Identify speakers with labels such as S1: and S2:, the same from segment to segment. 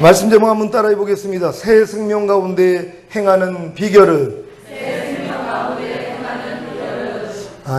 S1: 말씀 제목 한번 따라해 보겠습니다. 새 생명 가운데 행하는 비결은?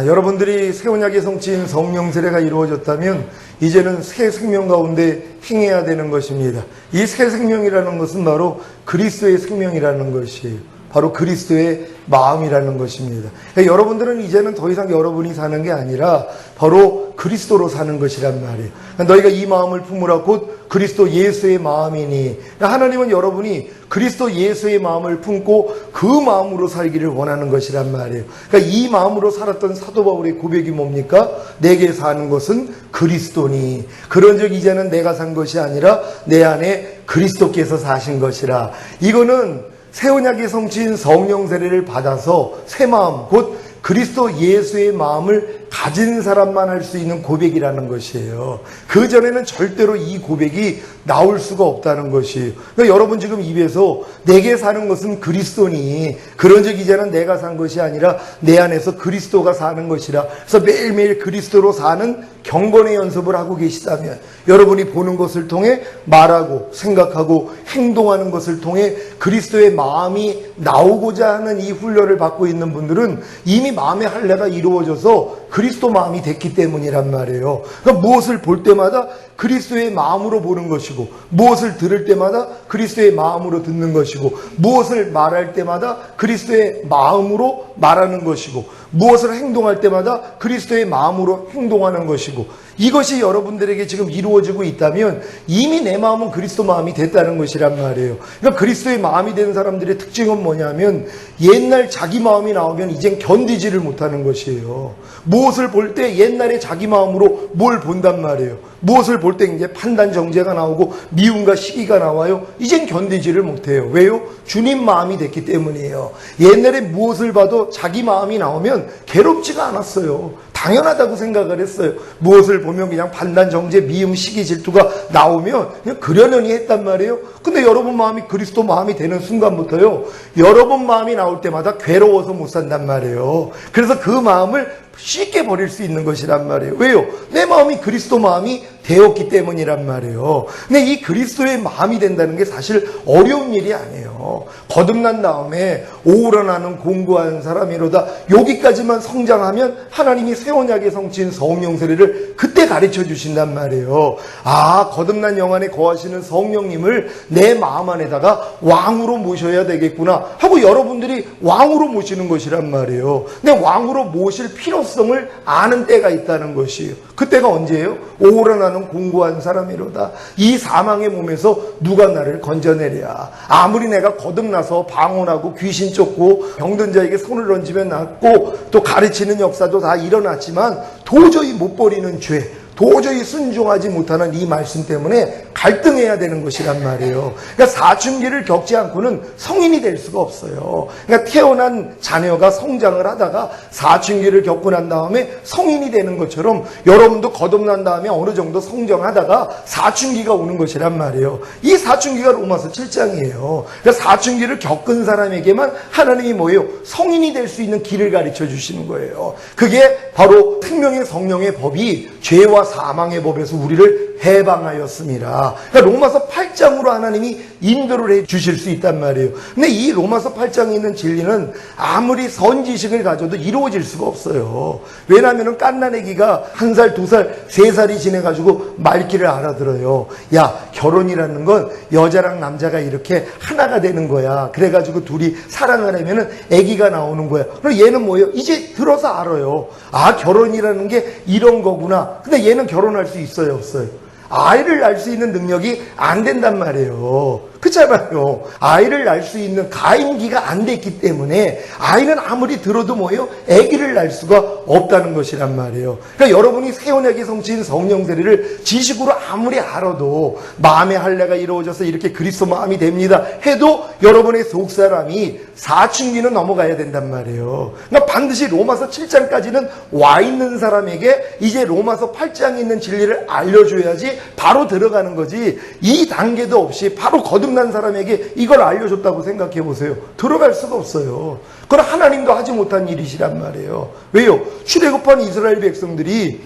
S1: 여러분들이 새 언약의 성취인 성령 세례가 이루어졌다면 이제는 새 생명 가운데 행해야 되는 것입니다. 이 새 생명이라는 것은 바로 그리스도의 생명이라는 것이에요. 바로 그리스도의 마음이라는 것입니다. 그러니까 여러분들은 이제는 더 이상 여러분이 사는 게 아니라 바로 그리스도로 사는 것이란 말이에요. 그러니까 너희가 이 마음을 품으라 곧 그리스도 예수의 마음이니. 그러니까 하나님은 여러분이 그리스도 예수의 마음을 품고 그 마음으로 살기를 원하는 것이란 말이에요. 그러니까 이 마음으로 살았던 사도 바울의 고백이 뭡니까? 내게 사는 것은 그리스도니. 그런즉 이제는 내가 산 것이 아니라 내 안에 그리스도께서 사신 것이라. 이거는 새 언약의 성취인 성령 세례를 받아서 새 마음, 곧 그리스도 예수의 마음을 가진 사람만 할 수 있는 고백이라는 것이에요. 그 전에는 절대로 이 고백이 나올 수가 없다는 것이에요. 그러니까 여러분 지금 입에서 내게 사는 것은 그리스도니 그런즉 이제는 내가 산 것이 아니라 내 안에서 그리스도가 사는 것이라. 그래서 매일매일 그리스도로 사는 경건의 연습을 하고 계시다면 여러분이 보는 것을 통해 말하고 생각하고 행동하는 것을 통해 그리스도의 마음이 나오고자 하는 이 훈련을 받고 있는 분들은 이미 마음의 할례가 이루어져서 그리스도 마음이 됐기 때문이란 말이에요. 그러니까 무엇을 볼 때마다 그리스도의 마음으로 보는 것이고, 무엇을 들을 때마다 그리스도의 마음으로 듣는 것이고, 무엇을 말할 때마다 그리스도의 마음으로 말하는 것이고, 무엇을 행동할 때마다 그리스도의 마음으로 행동하는 것이고, 이것이 여러분들에게 지금 이루어지고 있다면 이미 내 마음은 그리스도 마음이 됐다는 것이란 말이에요. 그러니까 그리스도의 마음이 된 사람들의 특징은 뭐냐면 옛날 자기 마음이 나오면 이젠 견디지를 못하는 것이에요. 무엇을 볼 때 옛날에 자기 마음으로 뭘 본단 말이에요. 무엇을 볼 때 이제 판단 정죄가 나오고 미움과 시기가 나와요. 이젠 견디지를 못해요. 왜요? 주님 마음이 됐기 때문이에요. 옛날에 무엇을 봐도 자기 마음이 나오면 괴롭지가 않았어요. 당연하다고 생각을 했어요. 무엇을 보면 그냥 판단, 정죄, 미움, 시기, 질투가 나오면 그냥 그러려니 했단 말이에요. 근데 여러분 마음이 그리스도 마음이 되는 순간부터요, 여러분 마음이 나올 때마다 괴로워서 못 산단 말이에요. 그래서 그 마음을 쉽게 버릴 수 있는 것이란 말이에요. 왜요? 내 마음이 그리스도 마음이 되었기 때문이란 말이에요. 근데 이 그리스도의 마음이 된다는 게 사실 어려운 일이 아니에요. 거듭난 다음에 오우러나는 공고한 사람이로다. 여기까지만 성장하면 하나님이 새 언약의 성취인 성령 세례를 그때 가르쳐 주신단 말이에요. 아, 거듭난 영 안에 거하시는 성령님을 내 마음 안에다가 왕으로 모셔야 되겠구나 하고 여러분들이 왕으로 모시는 것이란 말이에요. 근데 왕으로 모실 필요성을 아는 때가 있다는 것이에요. 그때가 언제예요? 오우러나는 공고한 사람이로다. 이 사망의 몸에서 누가 나를 건져내랴. 아무리 내가 거듭나서 방언하고 귀신 쫓고 병든 자에게 손을 얹으면 낫고 또 가르치는 역사도 다 일어났지만 도저히 못 버리는 죄, 도저히 순종하지 못하는 이 말씀 때문에 갈등해야 되는 것이란 말이에요. 그러니까 사춘기를 겪지 않고는 성인이 될 수가 없어요. 그러니까 태어난 자녀가 성장을 하다가 사춘기를 겪고 난 다음에 성인이 되는 것처럼 여러분도 거듭난 다음에 어느 정도 성장하다가 사춘기가 오는 것이란 말이에요. 이 사춘기가 로마서 7장이에요. 그러니까 사춘기를 겪은 사람에게만 하나님이 뭐예요? 성인이 될 수 있는 길을 가르쳐 주시는 거예요. 그게 바로 생명의 성령의 법이 죄와 사망의 법에서 우리를 해방하였습니다. 그러니까 로마서 8장으로 하나님이 인도를 해 주실 수 있단 말이에요. 근데 이 로마서 8장에 있는 진리는 아무리 선지식을 가져도 이루어질 수가 없어요. 왜냐하면 깐난애기가 1살, 2살, 3살이 지내가지고 말귀를 알아들어요. 야, 결혼이라는 건 여자랑 남자가 이렇게 하나가 되는 거야. 그래가지고 둘이 사랑을 하면은 애기가 나오는 거야. 그럼 얘는 뭐예요? 이제 들어서 알아요. 아, 결혼이라는 게 이런 거구나. 근데 얘는 결혼할 수 있어요, 없어요? 아이를 낳을 수 있는 능력이 안 된단 말이에요. 그렇잖아요. 아이를 낳을 수 있는 가임기가 안 됐기 때문에 아이는 아무리 들어도 뭐예요? 아기를 낳을 수가 없다는 것이란 말이에요. 그러니까 여러분이 새 언약의 성취인 성령 세례를 지식으로 아무리 알아도 마음의 할례가 이루어져서 이렇게 그리스도 마음이 됩니다 해도 여러분의 속사람이 사춘기는 넘어가야 된단 말이에요. 그러니까 반드시 로마서 7장까지는 와 있는 사람에게 이제 로마서 8장에 있는 진리를 알려줘야지 바로 들어가는 거지, 이 단계도 없이 바로 거듭난 사람에게 이걸 알려줬다고 생각해 보세요. 들어갈 수가 없어요. 그건 하나님도 하지 못한 일이시란 말이에요. 왜요? 출애굽한 이스라엘 백성들이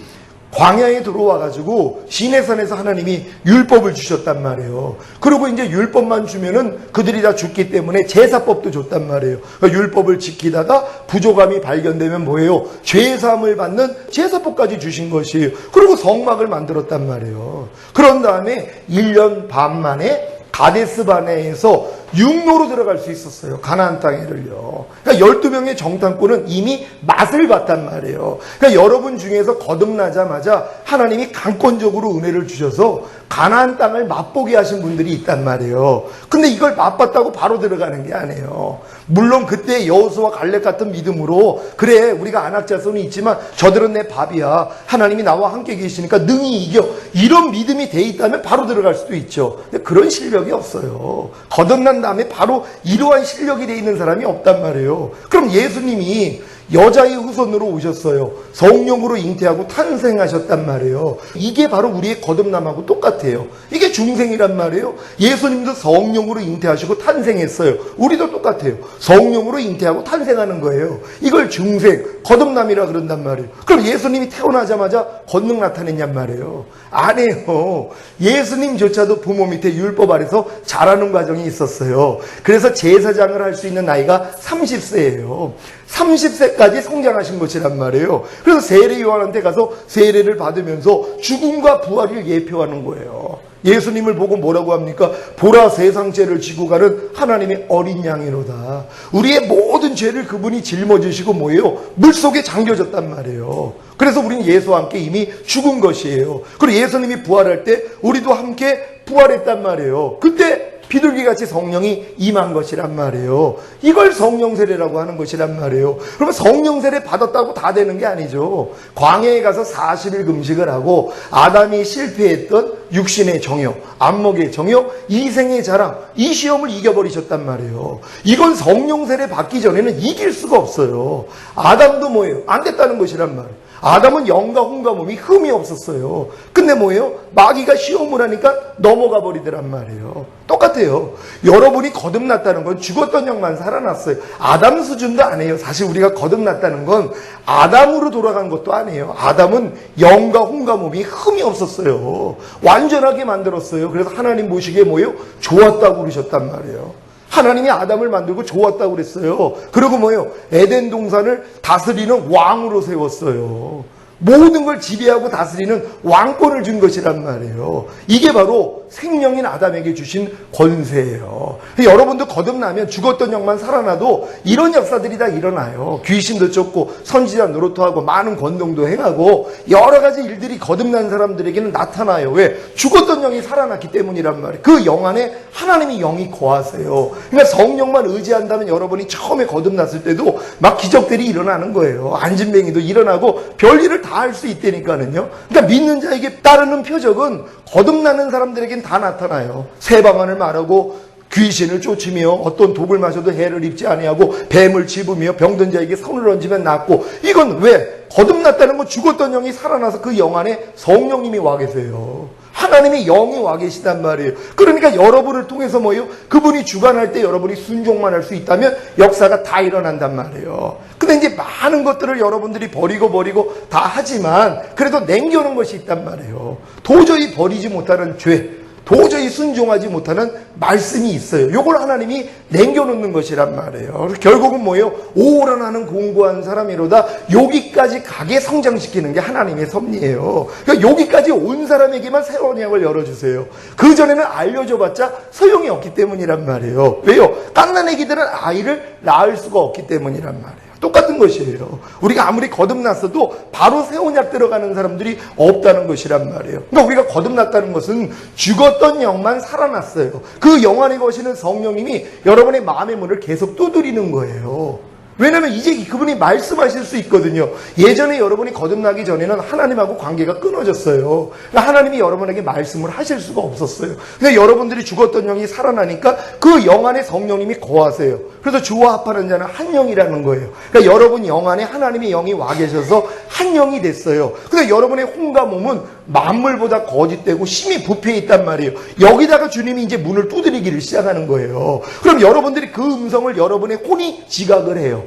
S1: 광야에 들어와가지고 시내산에서 하나님이 율법을 주셨단 말이에요. 그리고 이제 율법만 주면은 그들이 다 죽기 때문에 제사법도 줬단 말이에요. 그러니까 율법을 지키다가 부족함이 발견되면 뭐예요? 죄사함을 받는 제사법까지 주신 것이에요. 그리고 성막을 만들었단 말이에요. 그런 다음에 1년 반 만에 가데스 바네에서 육로로 들어갈 수 있었어요. 가나안 땅에를요. 그러니까 12명의 정탐꾼은 이미 맛을 봤단 말이에요. 그러니까 여러분 중에서 거듭나자마자 하나님이 강권적으로 은혜를 주셔서 가나안 땅을 맛보게 하신 분들이 있단 말이에요. 근데 이걸 맛봤다고 바로 들어가는 게 아니에요. 물론 그때 여호수아 갈렙 같은 믿음으로 그래 우리가 안악 자손이 있지만 저들은 내 밥이야. 하나님이 나와 함께 계시니까 능히 이겨. 이런 믿음이 돼 있다면 바로 들어갈 수도 있죠. 근데 그런 실력이 없어요. 거듭난 다음에 바로 이러한 실력이 돼 있는 사람이 없단 말이에요. 그럼 예수님이 여자의 후손으로 오셨어요. 성령으로 잉태하고 탄생하셨단 말이에요. 이게 바로 우리의 거듭남하고 똑같아요. 이게 중생이란 말이에요. 예수님도 성령으로 잉태하시고 탄생했어요. 우리도 똑같아요. 성령으로 잉태하고 탄생하는 거예요. 이걸 중생, 거듭남이라 그런단 말이에요. 그럼 예수님이 태어나자마자 권능 나타냈냔 말이에요. 아니에요. 예수님조차도 부모 밑에 율법 아래서 자라는 과정이 있었어요. 그래서 제사장을 할 수 있는 나이가 30세예요. 30세까지 성장하신 것이란 말이에요. 그래서 세례 요한한테 가서 세례를 받으면서 죽음과 부활을 예표하는 거예요. 예수님을 보고 뭐라고 합니까? 보라 세상 죄를 지고 가는 하나님의 어린 양이로다. 우리의 모든 죄를 그분이 짊어지시고 뭐예요? 물속에 잠겨졌단 말이에요. 그래서 우리는 예수와 함께 이미 죽은 것이에요. 그리고 예수님이 부활할 때 우리도 함께 부활했단 말이에요. 그때 비둘기같이 성령이 임한 것이란 말이에요. 이걸 성령 세례라고 하는 것이란 말이에요. 그러면 성령 세례 받았다고 다 되는 게 아니죠. 광야에 가서 40일 금식을 하고 아담이 실패했던 육신의 정욕, 안목의 정욕, 이생의 자랑, 이 시험을 이겨버리셨단 말이에요. 이건 성령 세례 받기 전에는 이길 수가 없어요. 아담도 뭐예요? 안 됐다는 것이란 말이에요. 아담은 영과 혼과 몸이 흠이 없었어요. 근데 뭐예요? 마귀가 시험을 하니까 넘어가 버리더란 말이에요. 똑같아요. 여러분이 거듭났다는 건 죽었던 영만 살아났어요. 아담 수준도 아니에요. 사실 우리가 거듭났다는 건 아담으로 돌아간 것도 아니에요. 아담은 영과 혼과 몸이 흠이 없었어요. 완전하게 만들었어요. 그래서 하나님 보시기에 뭐예요? 좋았다고 그러셨단 말이에요. 하나님이 아담을 만들고 좋았다고 그랬어요. 그리고 뭐예요? 에덴 동산을 다스리는 왕으로 세웠어요. 모든 걸 지배하고 다스리는 왕권을 준 것이란 말이에요. 이게 바로 생명인 아담에게 주신 권세예요. 여러분도 거듭나면 죽었던 영만 살아나도 이런 역사들이 다 일어나요. 귀신도 쫓고 선지자 노릇하고 많은 권능도 행하고 여러 가지 일들이 거듭난 사람들에게는 나타나요. 왜? 죽었던 영이 살아났기 때문이란 말이에요. 그 영 안에 하나님이 영이 거하세요. 그러니까 성령만 의지한다면 여러분이 처음에 거듭났을 때도 막 기적들이 일어나는 거예요. 안진뱅이도 일어나고 별일을 다 할 수 있다니까는요. 그러니까 믿는 자에게 따르는 표적은 거듭나는 사람들에겐 다 나타나요. 새 방언을 말하고 귀신을 쫓으며 어떤 독을 마셔도 해를 입지 아니하고 뱀을 집으며 병든 자에게 손을 얹으면 낫고. 이건 왜? 거듭났다는 건 죽었던 영이 살아나서 그 영 안에 성령님이 와 계세요. 하나님의 영이 와 계시단 말이에요. 그러니까 여러분을 통해서 뭐예요? 그분이 주관할 때 여러분이 순종만 할 수 있다면 역사가 다 일어난단 말이에요. 근데 이제 많은 것들을 여러분들이 버리고 다 하지만 그래도 남겨놓은 것이 있단 말이에요. 도저히 버리지 못하는 죄, 도저히 순종하지 못하는 말씀이 있어요. 이걸 하나님이 남겨놓는 것이란 말이에요. 결국은 뭐예요? 오라나는 공고한 사람이로다. 여기까지 가게 성장시키는 게 하나님의 섭리예요. 그러니까 여기까지 온 사람에게만 새 언약을 열어주세요. 그전에는 알려줘봤자 소용이 없기 때문이란 말이에요. 왜요? 갓난 애기들은 아이를 낳을 수가 없기 때문이란 말이에요. 똑같은 것이에요. 우리가 아무리 거듭났어도 바로 새 언약 들어가는 사람들이 없다는 것이란 말이에요. 그러니까 우리가 거듭났다는 것은 죽었던 영만 살아났어요. 그 영 안에 거시는 성령님이 여러분의 마음의 문을 계속 두드리는 거예요. 왜냐하면 이제 그분이 말씀하실 수 있거든요. 예전에 여러분이 거듭나기 전에는 하나님하고 관계가 끊어졌어요. 그러니까 하나님이 여러분에게 말씀을 하실 수가 없었어요. 근데 여러분들이 죽었던 영이 살아나니까 그 영 안에 성령님이 거하세요. 그래서 주와 합하는 자는 한 영이라는 거예요. 그러니까 여러분 영 안에 하나님의 영이 와 계셔서 한 영이 됐어요. 근데 여러분의 혼과 몸은 만물보다 거짓되고 심히 부패해 있단 말이에요. 여기다가 주님이 이제 문을 두드리기를 시작하는 거예요. 그럼 여러분들이 그 음성을 여러분의 혼이 지각을 해요.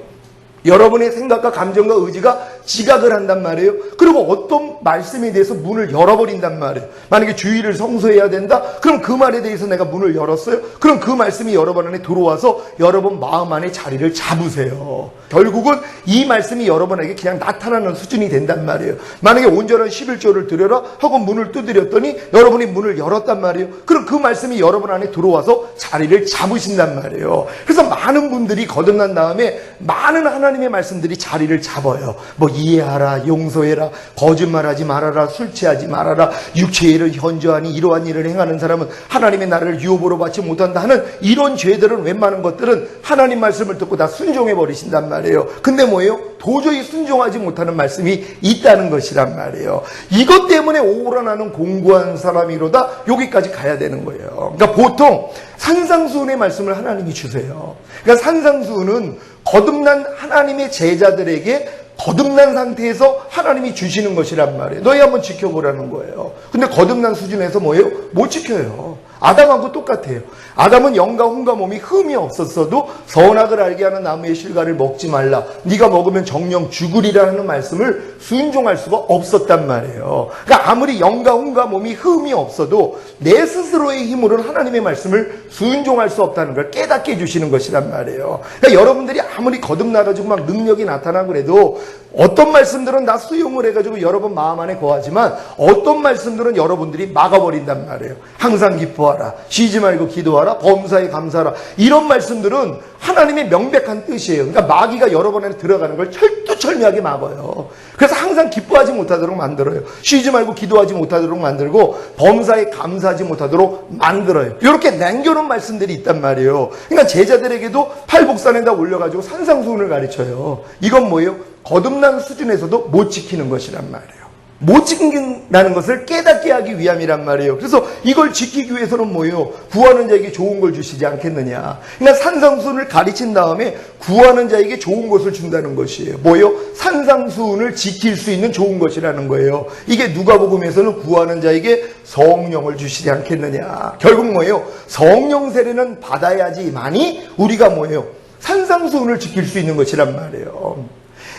S1: 여러분의 생각과 감정과 의지가 지각을 한단 말이에요. 그리고 어떤 말씀에 대해서 문을 열어버린단 말이에요. 만약에 주일을 성수해야 된다? 그럼 그 말에 대해서 내가 문을 열었어요? 그럼 그 말씀이 여러분 안에 들어와서 여러분 마음 안에 자리를 잡으세요. 결국은 이 말씀이 여러분에게 그냥 나타나는 수준이 된단 말이에요. 만약에 온전한 11조를 드려라 하고 문을 두드렸더니 여러분이 문을 열었단 말이에요. 그럼 그 말씀이 여러분 안에 들어와서 자리를 잡으신단 말이에요. 그래서 많은 분들이 거듭난 다음에 많은 하나님의 말씀들이 자리를 잡아요. 뭐 이해하라, 용서해라, 거짓말하지 말아라, 술 취하지 말아라, 육체의 일을 현저하니 이러한 일을 행하는 사람은 하나님의 나라를 유업으로 받지 못한다 하는 이런 죄들은 웬만한 것들은 하나님 말씀을 듣고 다 순종해 버리신단 말이에요. 근데 뭐예요? 도저히 순종하지 못하는 말씀이 있다는 것이란 말이에요. 이것 때문에 오라나는 공고한 사람이로다 여기까지 가야 되는 거예요. 그러니까 보통 산상수훈의 말씀을 하나님이 주세요. 그러니까 산상수훈은 거듭난 하나님의 제자들에게 거듭난 상태에서 하나님이 주시는 것이란 말이에요. 너희 한번 지켜보라는 거예요. 근데 거듭난 수준에서 뭐예요? 못 지켜요. 아담하고 똑같아요. 아담은 영과 혼과 몸이 흠이 없었어도 선악을 알게 하는 나무의 실과를 먹지 말라. 네가 먹으면 정령 죽으리라는 말씀을 순종할 수가 없었단 말이에요. 그러니까 아무리 영과 혼과 몸이 흠이 없어도 내 스스로의 힘으로는 하나님의 말씀을 순종할 수 없다는 걸 깨닫게 해주시는 것이란 말이에요. 그러니까 여러분들이 아무리 거듭나가지고 막 능력이 나타나고 그래도 어떤 말씀들은 다 수용을 해가지고 여러분 마음 안에 거하지만 어떤 말씀들은 여러분들이 막아버린단 말이에요. 항상 기뻐하라, 쉬지 말고 기도하라, 범사에 감사하라. 이런 말씀들은 하나님의 명백한 뜻이에요. 그러니까 마귀가 여러분 안에 들어가는 걸 철두철미하게 막아요. 그래서 항상 기뻐하지 못하도록 만들어요. 쉬지 말고 기도하지 못하도록 만들고 범사에 감사하지 못하도록 만들어요. 이렇게 남겨놓은 말씀들이 있단 말이에요. 그러니까 제자들에게도 팔복산에다 올려가지고 산상수훈을 가르쳐요. 이건 뭐예요? 거듭난 수준에서도 못 지키는 것이란 말이에요. 못 지킨다는 것을 깨닫게 하기 위함이란 말이에요. 그래서 이걸 지키기 위해서는 뭐예요? 구하는 자에게 좋은 걸 주시지 않겠느냐. 그러니까 산상수훈을 가르친 다음에 구하는 자에게 좋은 것을 준다는 것이에요. 뭐예요? 산상수훈을 지킬 수 있는 좋은 것이라는 거예요. 이게 누가복음에서는 구하는 자에게 성령을 주시지 않겠느냐. 결국 뭐예요? 성령 세례는 받아야지만이 우리가 뭐예요? 산상수훈을 지킬 수 있는 것이란 말이에요.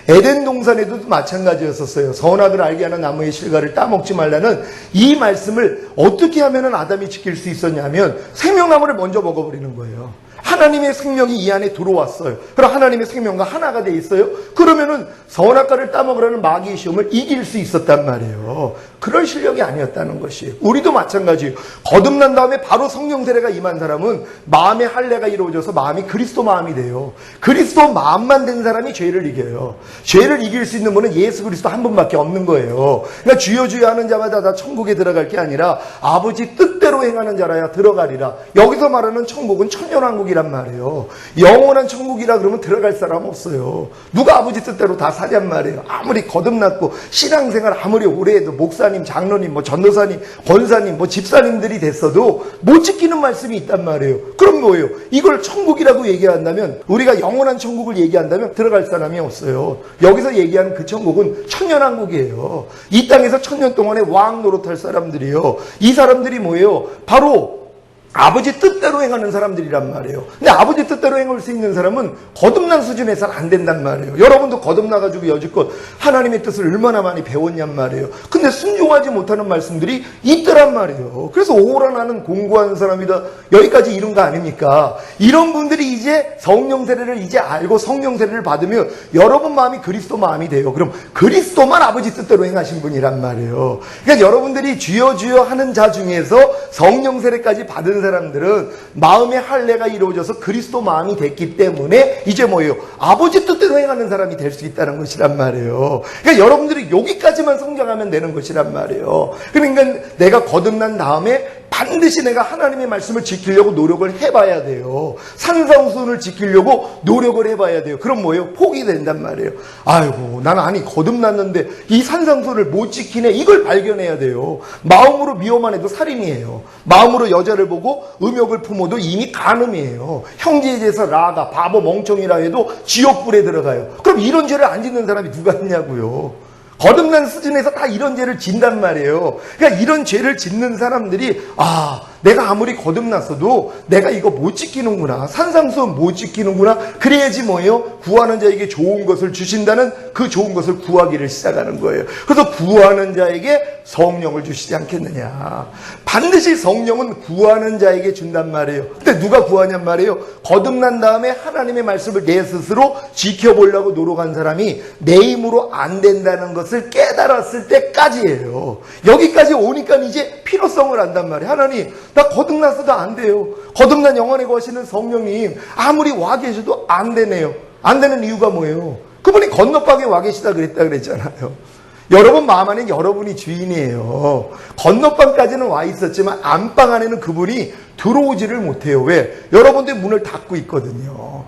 S1: 에덴 동산에도 마찬가지였었어요. 선악을 알게 하는 나무의 실과를 따먹지 말라는 이 말씀을 어떻게 하면 아담이 지킬 수 있었냐면 생명나무를 먼저 먹어버리는 거예요. 하나님의 생명이 이 안에 들어왔어요. 그럼 하나님의 생명과 하나가 돼 있어요. 그러면은 선악과를 따먹으라는 마귀의 시험을 이길 수 있었단 말이에요. 그럴 실력이 아니었다는 것이에요. 우리도 마찬가지예요. 거듭난 다음에 바로 성령 세례가 임한 사람은 마음의 할례가 이루어져서 마음이 그리스도 마음이 돼요. 그리스도 마음만 된 사람이 죄를 이겨요. 죄를 이길 수 있는 분은 예수 그리스도 한 분밖에 없는 거예요. 그러니까 주여 주여 하는 자마다 다 천국에 들어갈 게 아니라 아버지 뜻대로 행하는 자라야 들어가리라. 여기서 말하는 천국은 천년왕국이란 말이에요. 영원한 천국이라 그러면 들어갈 사람 없어요. 누가 아버지 뜻대로 다 사냔 말이에요. 아무리 거듭났고 신앙생활 아무리 오래 해도 목사님, 장로님, 뭐 전도사님, 권사님, 뭐 집사님들이 됐어도 못 지키는 말씀이 있단 말이에요. 그럼 뭐예요? 이걸 천국이라고 얘기한다면, 우리가 영원한 천국을 얘기한다면 들어갈 사람이 없어요. 여기서 얘기하는 그 천국은 천년왕국이에요. 이 땅에서 천년 동안에 왕 노릇할 사람들이요. 이 사람들이 뭐예요? 바로 아버지 뜻대로 행하는 사람들이란 말이에요. 근데 아버지 뜻대로 행할 수 있는 사람은 거듭난 수준에서는 안 된단 말이에요. 여러분도 거듭나가지고 여지껏 하나님의 뜻을 얼마나 많이 배웠냔 말이에요. 근데 순종하지 못하는 말씀들이 있더란 말이에요. 그래서 오라 나는 공고한 사람이다. 여기까지 이른 거 아닙니까? 이런 분들이 이제 성령 세례를 이제 알고 성령 세례를 받으면 여러분 마음이 그리스도 마음이 돼요. 그럼 그리스도만 아버지 뜻대로 행하신 분이란 말이에요. 그러니까 여러분들이 주여 주여 하는 자 중에서 성령 세례까지 받은 사람들은 마음의 할례가 이루어져서 그리스도 마음이 됐기 때문에 이제 뭐예요? 아버지 뜻대로 행하는 사람이 될 수 있다는 것이란 말이에요. 그러니까 여러분들이 여기까지만 성장하면 되는 것이란 말이에요. 그러니까 내가 거듭난 다음에 반드시 내가 하나님의 말씀을 지키려고 노력을 해봐야 돼요. 산상수훈을 지키려고 노력을 해봐야 돼요. 그럼 뭐예요? 포기 된단 말이에요. 아이고, 나는 아니 거듭났는데 이 산상수훈을 못 지키네. 이걸 발견해야 돼요. 마음으로 미워만 해도 살인이에요. 마음으로 여자를 보고 음욕을 품어도 이미 간음이에요. 형제에 대해서 라가 바보 멍청이라 해도 지옥불에 들어가요. 그럼 이런 죄를 안 짓는 사람이 누가 있냐고요. 거듭난 수준에서 다 이런 죄를 진단 말이에요. 그러니까 이런 죄를 짓는 사람들이 내가 아무리 거듭났어도 내가 이거 못 지키는구나. 산상수훈 못 지키는구나. 그래야지 뭐예요? 구하는 자에게 좋은 것을 주신다는 그 좋은 것을 구하기를 시작하는 거예요. 그래서 구하는 자에게 성령을 주시지 않겠느냐. 반드시 성령은 구하는 자에게 준단 말이에요. 근데 누가 구하냔 말이에요. 거듭난 다음에 하나님의 말씀을 내 스스로 지켜보려고 노력한 사람이 내 힘으로 안 된다는 것을 깨달았을 때까지예요. 여기까지 오니까 이제 필요성을 안단 말이에요. 하나님, 나 거듭났어도 안 돼요. 거듭난 영원에 거하시는 성령님, 아무리 와 계셔도 안 되네요. 안 되는 이유가 뭐예요? 그분이 건너방에 와 계시다 그랬잖아요. 여러분 마음 안에 여러분이 주인이에요. 건너방까지는 와 있었지만 안방 안에는 그분이 들어오지를 못해요. 왜? 여러분들이 문을 닫고 있거든요.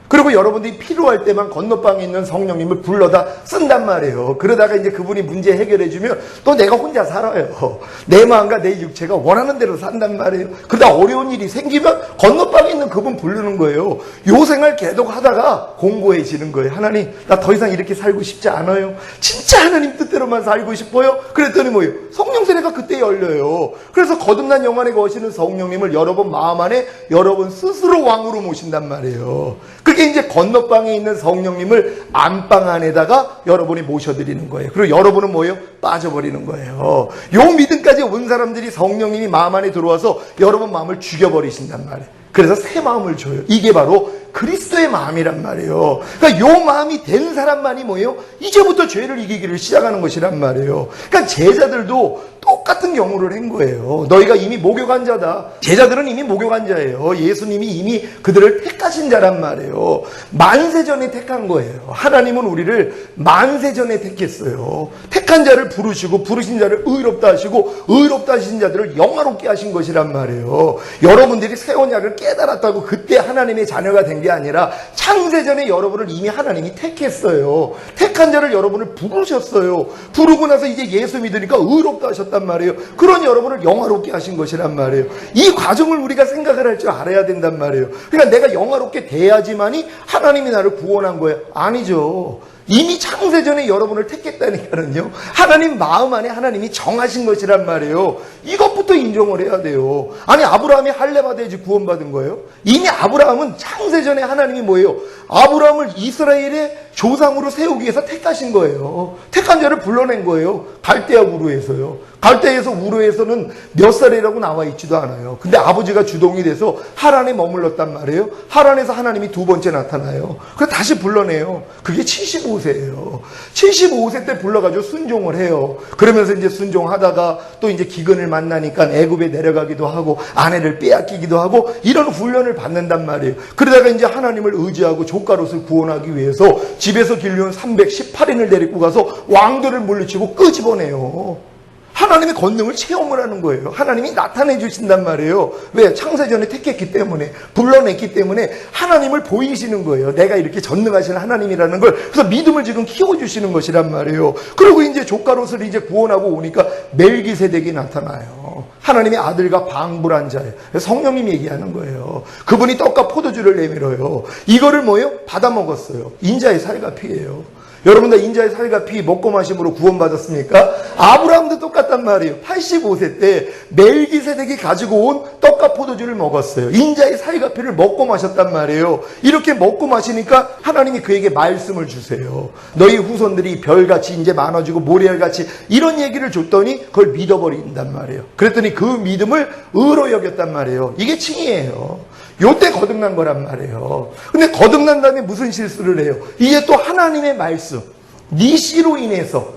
S1: 그리고 여러분들이 필요할 때만 건너방에 있는 성령님을 불러다 쓴단 말이에요. 그러다가 이제 그분이 문제 해결해주면 또 내가 혼자 살아요. 내 마음과 내 육체가 원하는 대로 산단 말이에요. 그러다 어려운 일이 생기면 건너방에 있는 그분 부르는 거예요. 요 생활 계속 하다가 공고해지는 거예요. 하나님, 나 더 이상 이렇게 살고 싶지 않아요. 진짜 하나님 뜻대로만 살고 싶어요. 그랬더니 뭐예요? 성령 세례가 그때 열려요. 그래서 거듭난 영안에 거하시는 성령님을 여러분 마음 안에 여러분 스스로 왕으로 모신단 말이에요. 그게 이제 건너방에 있는 성령님을 안방 안에다가 여러분이 모셔드리는 거예요. 그리고 여러분은 뭐예요? 빠져버리는 거예요. 요 믿음까지 온 사람들이 성령님이 마음 안에 들어와서 여러분 마음을 죽여버리신단 말이에요. 그래서 새 마음을 줘요. 이게 바로 그리스도의 마음이란 말이에요. 그러니까 요 마음이 된 사람만이 뭐예요? 이제부터 죄를 이기기를 시작하는 것이란 말이에요. 그러니까 제자들도 똑같은 경우를 한 거예요. 너희가 이미 목욕한 자다. 제자들은 이미 목욕한 자예요. 예수님이 이미 그들을 택하신 자란 말이에요. 만세전에 택한 거예요. 하나님은 우리를 만세전에 택했어요. 택한 자를 부르시고 부르신 자를 의롭다 하시고 의롭다 하신 자들을 영화롭게 하신 것이란 말이에요. 여러분들이 새 언약을 깨달았다고 그때 하나님의 자녀가 된 게 아니라 창세전에 여러분을 이미 하나님이 택했어요. 택한 자를 여러분을 부르셨어요. 부르고 나서 이제 예수 믿으니까 의롭다 하셨단 말이에요. 그런 여러분을 영화롭게 하신 것이란 말이에요. 이 과정을 우리가 생각을 할 줄 알아야 된단 말이에요. 그러니까 내가 영화롭게 돼야지만이 하나님이 나를 구원한 거예요. 아니죠. 이미 창세전에 여러분을 택했다니까는요. 하나님 마음 안에 하나님이 정하신 것이란 말이에요. 이것부터 인정을 해야 돼요. 아니 아브라함이 할례받아야지 구원받은 거예요? 이미 아브라함은 창세전에 하나님이 뭐예요? 아브라함을 이스라엘의 조상으로 세우기 위해서 택하신 거예요. 택한 자를 불러낸 거예요. 갈대아 우르에서요. 갈대에서 우르에서는 몇 살이라고 나와 있지도 않아요. 근데 아버지가 주동이 돼서 하란에 머물렀단 말이에요. 하란에서 하나님이 두 번째 나타나요. 그래서 다시 불러내요. 그게 75세예요. 75세 때 불러가지고 순종을 해요. 그러면서 이제 순종하다가 또 이제 기근을 만나니까 애굽에 내려가기도 하고 아내를 빼앗기기도 하고 이런 훈련을 받는단 말이에요. 그러다가 이제 하나님을 의지하고 조카롯을 구원하기 위해서 집에서 길러온 318인을 데리고 가서 왕들을 물리치고 끄집어내요. 하나님의 권능을 체험을 하는 거예요. 하나님이 나타내 주신단 말이에요. 왜? 창세전에 택했기 때문에, 불러냈기 때문에 하나님을 보이시는 거예요. 내가 이렇게 전능하신 하나님이라는 걸. 그래서 믿음을 지금 키워주시는 것이란 말이에요. 그리고 이제 조카롯을 이제 구원하고 오니까 멜기세덱이 나타나요. 하나님의 아들과 방불한 자예요. 성령님이 얘기하는 거예요. 그분이 떡과 포도주를 내밀어요. 이거를 뭐예요? 받아 먹었어요. 인자의 살과 피예요. 여러분 다 인자의 살과 피 먹고 마심으로 구원받았습니까? 아브라함도 똑같단 말이에요. 85세 때 멜기세덱이 가지고 온 떡과 포도주를 먹었어요. 인자의 살과 피를 먹고 마셨단 말이에요. 이렇게 먹고 마시니까 하나님이 그에게 말씀을 주세요. 너희 후손들이 별같이 이제 많아지고 모래알같이 이런 얘기를 줬더니 그걸 믿어버린단 말이에요. 그랬더니 그 믿음을 의로 여겼단 말이에요. 이게 칭의예요. 요때 거듭난 거란 말이에요. 근데 거듭난 다음에 무슨 실수를 해요? 이제 또 하나님의 말씀, 네 씨로 인해서,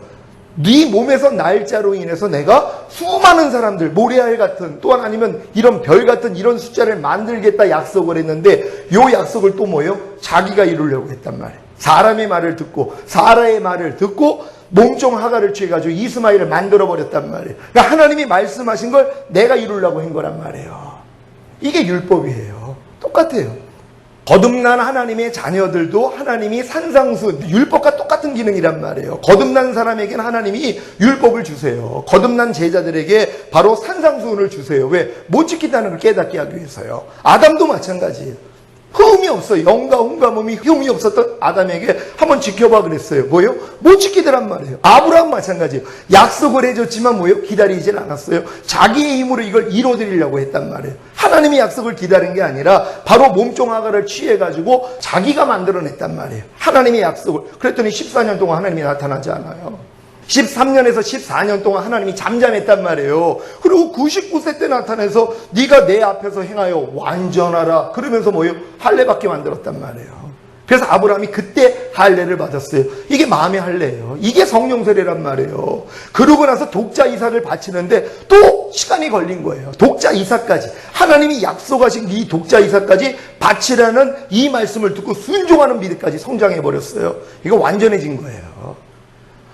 S1: 네 몸에서 날짜로 인해서 내가 수많은 사람들, 모래알 같은, 또한 아니면 이런 별 같은 이런 숫자를 만들겠다 약속을 했는데 요 약속을 또 뭐예요? 자기가 이루려고 했단 말이에요. 사람의 말을 듣고 사라의 말을 듣고 몽종 하가를 취해가지고 이스마엘을 만들어버렸단 말이에요. 그러니까 하나님이 말씀하신 걸 내가 이루려고 한 거란 말이에요. 이게 율법이에요. 똑같아요. 거듭난 하나님의 자녀들도 하나님이 산상수, 율법과 똑같은 기능이란 말이에요. 거듭난 사람에게는 하나님이 율법을 주세요. 거듭난 제자들에게 바로 산상수훈을 주세요. 왜? 못 지킨다는 걸 깨닫게 하기 위해서요. 아담도 마찬가지예요. 흠이 없어요. 영과 혼과 몸이 흠이 없었던 아담에게 한번 지켜봐 그랬어요. 뭐요? 못 지키더란 말이에요. 아브라함 마찬가지예요. 약속을 해줬지만 뭐요? 기다리질 않았어요. 자기의 힘으로 이걸 이뤄드리려고 했단 말이에요. 하나님이 약속을 기다린 게 아니라 바로 몸종 하가를 취해가지고 자기가 만들어냈단 말이에요. 하나님의 약속을. 그랬더니 14년 동안 하나님이 나타나지 않아요. 13년에서 14년 동안 하나님이 잠잠했단 말이에요. 그리고 99세 때 나타나서 네가 내 앞에서 행하여 완전하라 그러면서 뭐예요? 할례받게 만들었단 말이에요. 그래서 아브라함이 그때 할례를 받았어요. 이게 마음의 할례예요. 이게 성령 세례란 말이에요. 그러고 나서 독자 이삭을 바치는데 또 시간이 걸린 거예요. 독자 이삭까지 하나님이 약속하신 이 독자 이삭까지 바치라는 이 말씀을 듣고 순종하는 미래까지 성장해 버렸어요. 이거 완전해진 거예요.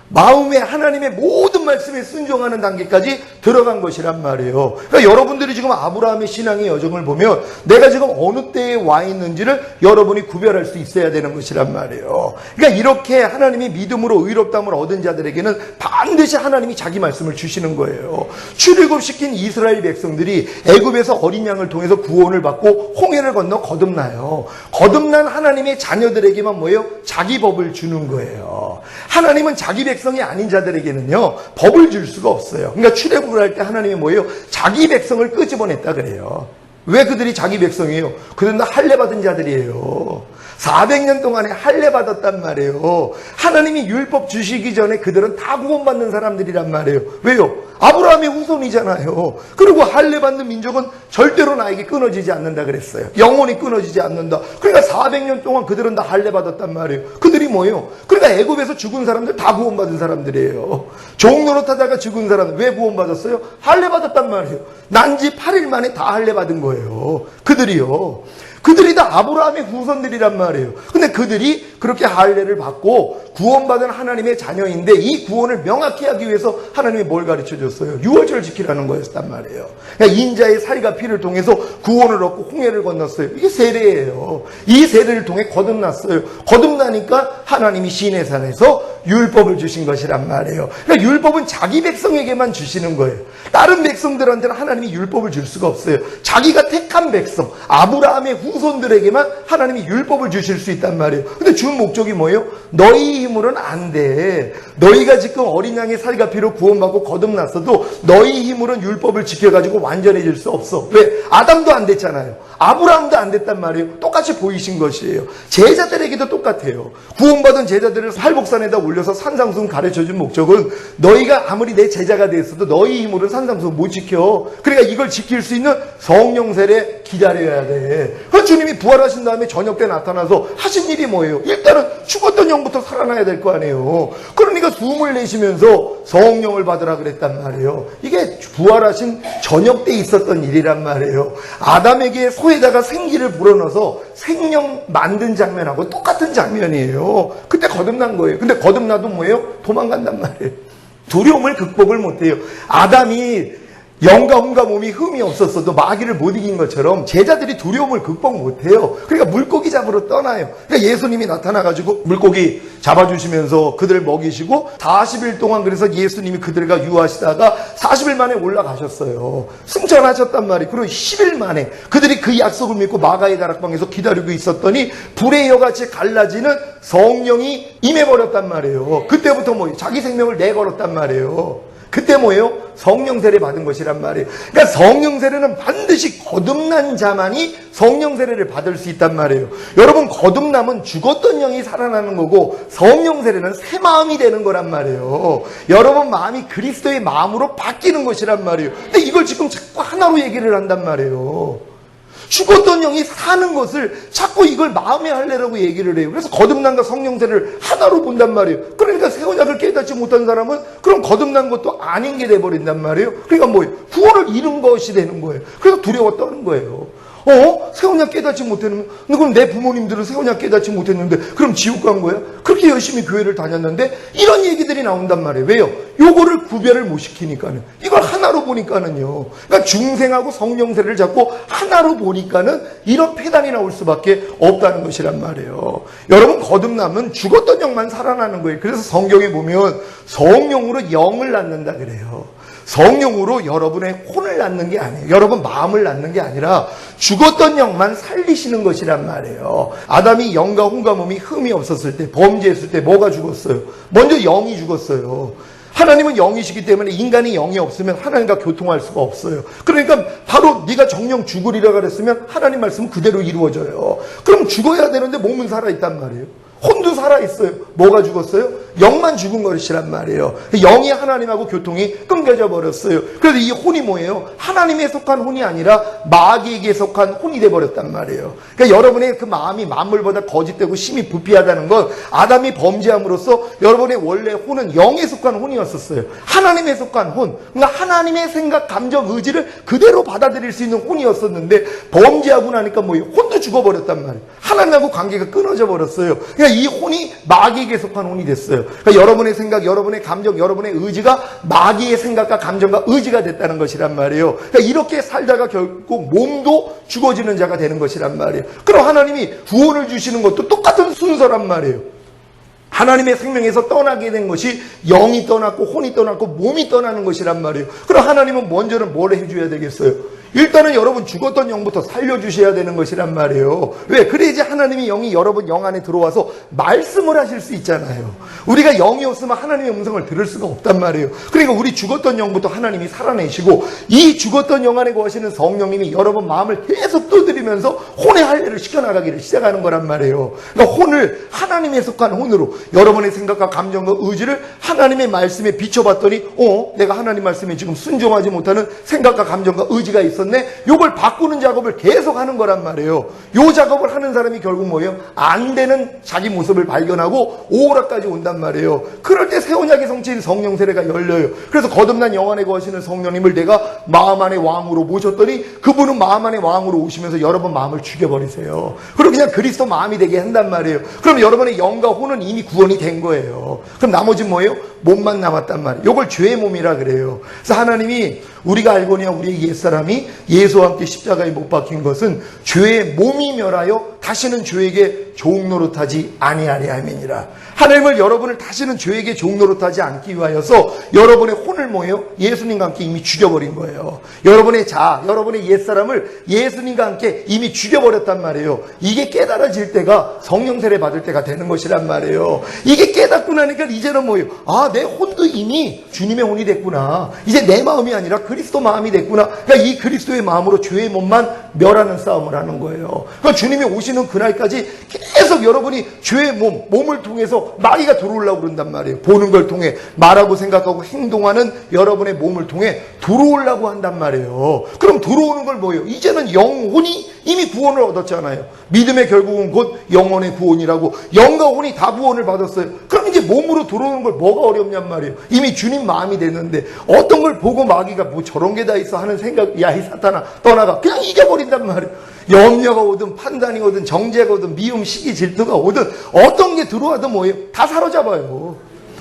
S1: 마음에 하나님의 모든 말씀에 순종하는 단계까지 들어간 것이란 말이에요. 그러니까 여러분들이 지금 아브라함의 신앙의 여정을 보면 내가 지금 어느 때에 와 있는지를 여러분이 구별할 수 있어야 되는 것이란 말이에요. 그러니까 이렇게 하나님이 믿음으로 의롭다함을 얻은 자들에게는 반드시 하나님이 자기 말씀을 주시는 거예요. 출애굽시킨 이스라엘 백성들이 애굽에서 어린 양을 통해서 구원을 받고 홍해를 건너 거듭나요. 거듭난 하나님의 자녀들에게만 뭐예요? 자기 법을 주는 거예요. 하나님은 자기 백성이 아닌 자들에게는요 법을 줄 수가 없어요. 그러니까 출애굽을 할 때 하나님이 뭐예요? 자기 백성을 끄집어냈다 그래요. 왜 그들이 자기 백성이에요? 그들은 다 할례 받은 자들이에요. 400년 동안에 할례 받았단 말이에요. 하나님이 율법 주시기 전에 그들은 다 구원받는 사람들이란 말이에요. 왜요? 아브라함의 후손이잖아요. 그리고 할례 받는 민족은 절대로 나에게 끊어지지 않는다 그랬어요. 영원히 끊어지지 않는다. 그러니까 400년 동안 그들은 다 할례 받았단 말이에요. 그들이 뭐예요? 그러니까 애굽에서 죽은 사람들 다 구원받은 사람들이에요. 종노릇하다가 죽은 사람들 왜 구원받았어요? 할례 받았단 말이에요. 난지 8일 만에 다 할례 받은 거예요. 그들이요. 그들이 다 아브라함의 후손들이란 말이에요. 근데 그들이 그렇게 할례를 받고 구원받은 하나님의 자녀인데 이 구원을 명확히 하기 위해서 하나님이 뭘 가르쳐 줬어요? 유월절을 지키라는 거였단 말이에요. 그러니까 인자의 살과 피를 통해서 구원을 얻고 홍해를 건넜어요. 이게 세례예요. 이 세례를 통해 거듭났어요. 거듭나니까 하나님이 시내산에서 율법을 주신 것이란 말이에요. 그러니까 율법은 자기 백성에게만 주시는 거예요. 다른 백성들한테는 하나님이 율법을 줄 수가 없어요. 자기가 택한 백성, 아브라함의 후손들에게만 하나님이 율법을 주실 수 있단 말이에요. 근데 준 목적이 뭐예요? 너희 힘으로는 안 돼. 너희가 지금 어린 양의 살과 피로 구원받고 거듭났어도 너희 힘으로는 율법을 지켜가지고 완전해질 수 없어. 왜? 아담도 안 됐잖아요. 아브라함도 안 됐단 말이에요. 똑같이 보이신 것이에요. 제자들에게도 똑같아요. 구원받은 제자들을 활복산에다 올려서 산상수훈 가르쳐준 목적은 너희가 아무리 내 제자가 됐어도 너희 힘으로는 산상수훈 못 지켜. 그러니까 이걸 지킬 수 있는 성령 세례 기다려야 돼. 그래서 주님이 부활하신 다음에 저녁 때 나타나서 하신 일이 뭐예요? 일단은 죽었던 영부터 살아나야 될 거 아니에요. 그러니까 숨을 내쉬면서 성령을 받으라 그랬단 말이에요. 이게 부활하신 저녁 때 있었던 일이란 말이에요. 아담에게 소에다가 생기를 불어넣어서 생명 만든 장면하고 똑같은 장면이에요. 그때 거듭난 거예요. 근데 거듭나도 뭐예요? 도망간단 말이에요. 두려움을 극복을 못해요. 아담이 영과 혼과 몸이 흠이 없었어도 마귀를 못 이긴 것처럼 제자들이 두려움을 극복 못해요. 그러니까 물고기 잡으러 떠나요. 그러니까 예수님이 나타나가지고 물고기 잡아주시면서 그들을 먹이시고 40일 동안 그래서 예수님이 그들과 유하시다가 40일 만에 올라가셨어요. 승천하셨단 말이에요. 그리고 10일 만에 그들이 그 약속을 믿고 마가의 다락방에서 기다리고 있었더니 불의 여같이 갈라지는 성령이 임해버렸단 말이에요. 그때부터 뭐예요? 자기 생명을 내걸었단 말이에요. 그때 뭐예요? 성령 세례 받은 것이란 말이에요. 그러니까 성령 세례는 반드시 거듭난 자만이 성령 세례를 받을 수 있단 말이에요. 여러분, 거듭남은 죽었던 영이 살아나는 거고 성령 세례는 새 마음이 되는 거란 말이에요. 여러분 마음이 그리스도의 마음으로 바뀌는 것이란 말이에요. 근데 이걸 지금 자꾸 하나로 얘기를 한단 말이에요. 죽었던 영이 사는 것을 자꾸 이걸 마음의 할례라고 얘기를 해요. 그래서 거듭남과 성령 세례를 하나로 본단 말이에요. 그러니까 새 언약을 깨닫지 못한 사람은 그럼 거듭난 것도 아닌 게 돼버린단 말이에요. 그러니까 뭐예요? 구원을 잃은 것이 되는 거예요. 그래서 두려워 떠는 거예요. 새 언약 깨닫지 못했는데, 그럼 내 부모님들은 새 언약 깨닫지 못했는데, 그럼 지옥 간 거야? 그렇게 열심히 교회를 다녔는데, 이런 얘기들이 나온단 말이에요. 왜요? 요거를 구별을 못 시키니까는. 이걸 하나로 보니까는요. 그러니까 중생하고 성령세를 잡고 하나로 보니까는 이런 폐단이 나올 수밖에 없다는 것이란 말이에요. 여러분, 거듭남은 죽었던 영만 살아나는 거예요. 그래서 성경에 보면 성령으로 영을 낳는다 그래요. 성령으로 여러분의 혼을 낳는 게 아니에요. 여러분 마음을 낳는 게 아니라 죽었던 영만 살리시는 것이란 말이에요. 아담이 영과 혼과 몸이 흠이 없었을 때, 범죄했을 때 뭐가 죽었어요? 먼저 영이 죽었어요. 하나님은 영이시기 때문에 인간이 영이 없으면 하나님과 교통할 수가 없어요. 그러니까 바로 네가 정령 죽으리라 그랬으면 하나님 말씀은 그대로 이루어져요. 그럼 죽어야 되는데 몸은 살아있단 말이에요. 혼도 살아있어요. 뭐가 죽었어요? 영만 죽은 것이란 말이에요. 영이 하나님하고 교통이 끊겨져 버렸어요. 그래서 이 혼이 뭐예요? 하나님에 속한 혼이 아니라 마귀에게 속한 혼이 돼버렸단 말이에요. 그러니까 여러분의 그 마음이 만물보다 거짓되고 심히 부패하다는 건 아담이 범죄함으로써 여러분의 원래 혼은 영에 속한 혼이었었어요. 하나님에 속한 혼. 그러니까 하나님의 생각, 감정, 의지를 그대로 받아들일 수 있는 혼이었었는데 범죄하고 나니까 뭐예요? 혼도 죽어버렸단 말이에요. 하나님하고 관계가 끊어져 버렸어요. 그러니까 이 혼이 마귀에게 속한 혼이 됐어요. 그러니까 여러분의 생각, 여러분의 감정, 여러분의 의지가 마귀의 생각과 감정과 의지가 됐다는 것이란 말이에요. 그러니까 이렇게 살다가 결국 몸도 죽어지는 자가 되는 것이란 말이에요. 그럼 하나님이 구원을 주시는 것도 똑같은 순서란 말이에요. 하나님의 생명에서 떠나게 된 것이 영이 떠났고 혼이 떠났고 몸이 떠나는 것이란 말이에요. 그럼 하나님은 먼저는 뭘 해줘야 되겠어요? 일단은 여러분 죽었던 영부터 살려주셔야 되는 것이란 말이에요. 왜? 그래야지 하나님의 영이 여러분 영 안에 들어와서 말씀을 하실 수 있잖아요. 우리가 영이 없으면 하나님의 음성을 들을 수가 없단 말이에요. 그러니까 우리 죽었던 영부터 하나님이 살아내시고 이 죽었던 영 안에 거하시는 성령님이 여러분 마음을 계속 두드리면서 혼의 할례를 시켜나가기를 시작하는 거란 말이에요. 그러니까 혼을 하나님에 속한 혼으로 여러분의 생각과 감정과 의지를 하나님의 말씀에 비춰봤더니 내가 하나님 말씀에 지금 순종하지 못하는 생각과 감정과 의지가 있어 요걸 바꾸는 작업을 계속 하는 거란 말이에요. 요 작업을 하는 사람이 결국 뭐예요? 안 되는 자기 모습을 발견하고 오락까지 온단 말이에요. 그럴 때 새 언약의 성취인 성령 세례가 열려요. 그래서 거듭난 영 안에 거하시는 성령님을 내가 마음 안의 왕으로 모셨더니 그분은 마음 안의 왕으로 오시면서 여러분 마음을 죽여버리세요. 그리고 그냥 그리스도 마음이 되게 한단 말이에요. 그럼 여러분의 영과 혼은 이미 구원이 된 거예요. 그럼 나머지는 뭐예요? 몸만 남았단 말이에요. 요걸 죄의 몸이라 그래요. 그래서 하나님이 우리가 알거니와 우리의 옛사람이 예수와 함께 십자가에 못 박힌 것은 죄의 몸이 멸하여 다시는 죄에게 종노릇하지 아니하리함이니라. 하나님을 여러분을 다시는 죄에게 종노릇하지 않기 위하여서 여러분의 혼을 뭐예요? 예수님과 함께 이미 죽여버린 거예요. 여러분의 여러분의 옛사람을 예수님과 함께 이미 죽여버렸단 말이에요. 이게 깨달아질 때가 성령 세례 받을 때가 되는 것이란 말이에요. 이게 깨닫고 나니까 이제는 뭐예요? 내 혼도 이미 주님의 혼이 됐구나. 이제 내 마음이 아니라 그리스도 마음이 됐구나. 그러니까 이 그리스도의 마음으로 죄의 몸만 멸하는 싸움을 하는 거예요. 그러니까 주님이 오시는 그날까지 계속 여러분이 죄의 몸을 통해서 마귀가 들어오려고 그런단 말이에요. 보는 걸 통해 말하고 생각하고 행동하는 여러분의 몸을 통해 들어오려고 한단 말이에요. 그럼 들어오는 걸 뭐예요? 이제는 영혼이 이미 구원을 얻었잖아요. 믿음의 결국은 곧 영혼의 구원이라고. 영과 혼이 다 구원을 받았어요. 그럼 이제 몸으로 들어오는 걸 뭐가 어렵냔 말이에요. 이미 주님 마음이 됐는데 어떤 걸 보고 마귀가 뭐 저런 게 다 있어 하는 생각, 야 이 사탄아 떠나가, 그냥 이겨버린단 말이에요. 염려가 오든 판단이 오든 정죄가 오든 미움, 시기, 질투가 오든 어떤 게 들어와도 뭐예요? 다 사로잡아요.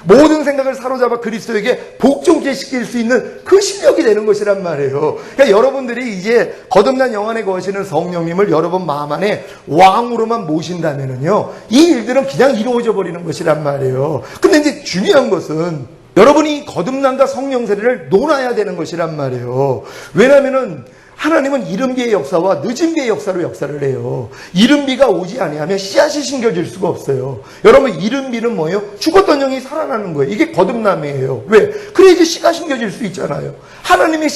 S1: 모든 생각을 사로잡아 그리스도에게 복종케 시킬 수 있는 그 실력이 되는 것이란 말이에요. 그러니까 여러분들이 이제 거듭난 영 안에 거하시는 성령님을 여러분 마음 안에 왕으로만 모신다면은요, 이 일들은 그냥 이루어져 버리는 것이란 말이에요. 근데 이제 중요한 것은 여러분이 거듭난과 성령 세례를 논아야 되는 것이란 말이에요. 왜냐하면은 하나님은 이른비의 역사와 늦은비의 역사로 역사를 해요. 이른비가 오지 아니하면 씨앗이 심겨질 수가 없어요. 여러분 이른비는 뭐예요? 죽었던 영이 살아나는 거예요. 이게 거듭남이에요. 왜? 그래야지 씨가 심겨질 수 있잖아요. 하나님의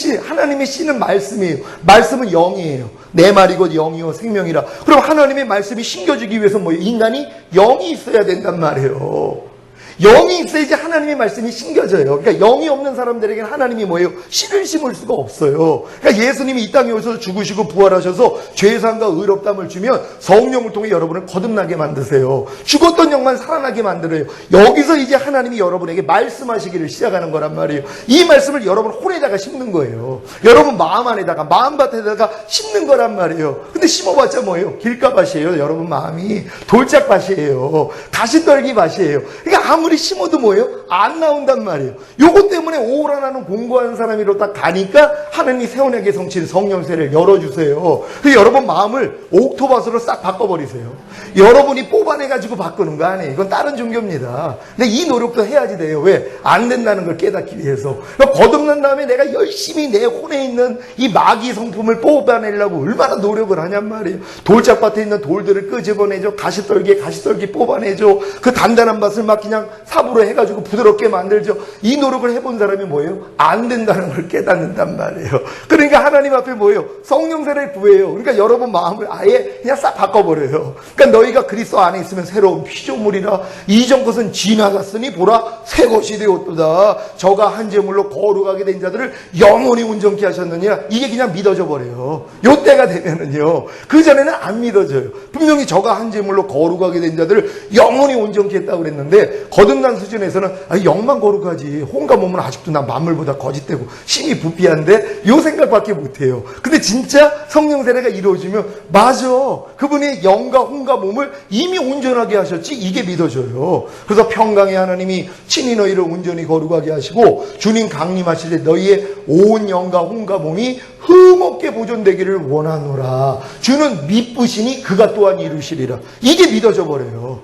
S1: 씨는 말씀이에요. 말씀은 영이에요. 내 말이 곧 영이요 생명이라. 그럼 하나님의 말씀이 심겨지기 위해서 뭐예요? 인간이 영이 있어야 된단 말이에요. 영이 있어야지 하나님의 말씀이 심겨져요. 그러니까 영이 없는 사람들에게는 하나님이 뭐예요? 씨를 심을 수가 없어요. 그러니까 예수님이 이 땅에 오셔서 죽으시고 부활하셔서 죄사함과 의롭다함을 주면 성령을 통해 여러분을 거듭나게 만드세요. 죽었던 영만 살아나게 만들어요. 여기서 이제 하나님이 여러분에게 말씀하시기를 시작하는 거란 말이에요. 이 말씀을 여러분 혼에다가 심는 거예요. 여러분 마음 안에다가, 마음밭에다가 심는 거란 말이에요. 근데 심어봤자 뭐예요? 길가밭이에요. 여러분 마음이 돌짝밭이에요. 가시떨기밭이에요. 그러니까 아무 아무리 심어도 뭐예요? 안 나온단 말이에요. 요것 때문에 오라나는 공부하는 사람이로 딱 가니까 하나님이 새 언약의 성취를 성령 세례를 열어주세요. 그래서 여러분 마음을 옥토버스로 싹 바꿔버리세요. 여러분이 뽑아내가지고 바꾸는 거 아니에요. 이건 다른 종교입니다. 근데 이 노력도 해야지 돼요. 왜? 안 된다는 걸 깨닫기 위해서. 그러니까 거듭난 다음에 내가 열심히 내 혼에 있는 이 마귀 성품을 뽑아내려고 얼마나 노력을 하냔 말이에요. 돌짝밭에 있는 돌들을 끄집어내죠. 가시떨기 뽑아내죠. 그 단단한 밭을 막 그냥 삽으로 해가지고 부드럽게 만들죠. 이 노력을 해본 사람이 뭐예요? 안 된다는 걸 깨닫는단 말이에요. 그러니까 하나님 앞에 뭐예요? 성령 세례를 구해요. 그러니까 여러분 마음을 아예 그냥 싹 바꿔버려요. 그러니까 너희가 그리스도 안에 있으면 새로운 피조물이라 이전 것은 지나갔으니 보라 새 것이 되었도다. 저가 한 제물로 거룩하게 된 자들을 영원히 온전케 하셨느니라. 이게 그냥 믿어져 버려요. 요 때가 되면은요. 그 전에는 안 믿어져요. 분명히 저가 한 제물로 거룩하게 된 자들을 영원히 온전케 했다고 그랬는데 거듭난 수준에서는 영만 거룩하지 혼과 몸은 아직도 난 만물보다 거짓되고 심히 부패한데 요 생각밖에 못해요. 근데 진짜 성령 세례가 이루어지면 맞아. 그분이 영과 혼과 몸을 이미 온전하게 하셨지 이게 믿어져요. 그래서 평강의 하나님이 친히 너희를 온전히 거룩하게 하시고 주님 강림하실 때 너희의 온 영과 혼과 몸이 흠없게 보존되기를 원하노라. 주는 미쁘시니 그가 또한 이루시리라. 이게 믿어져 버려요.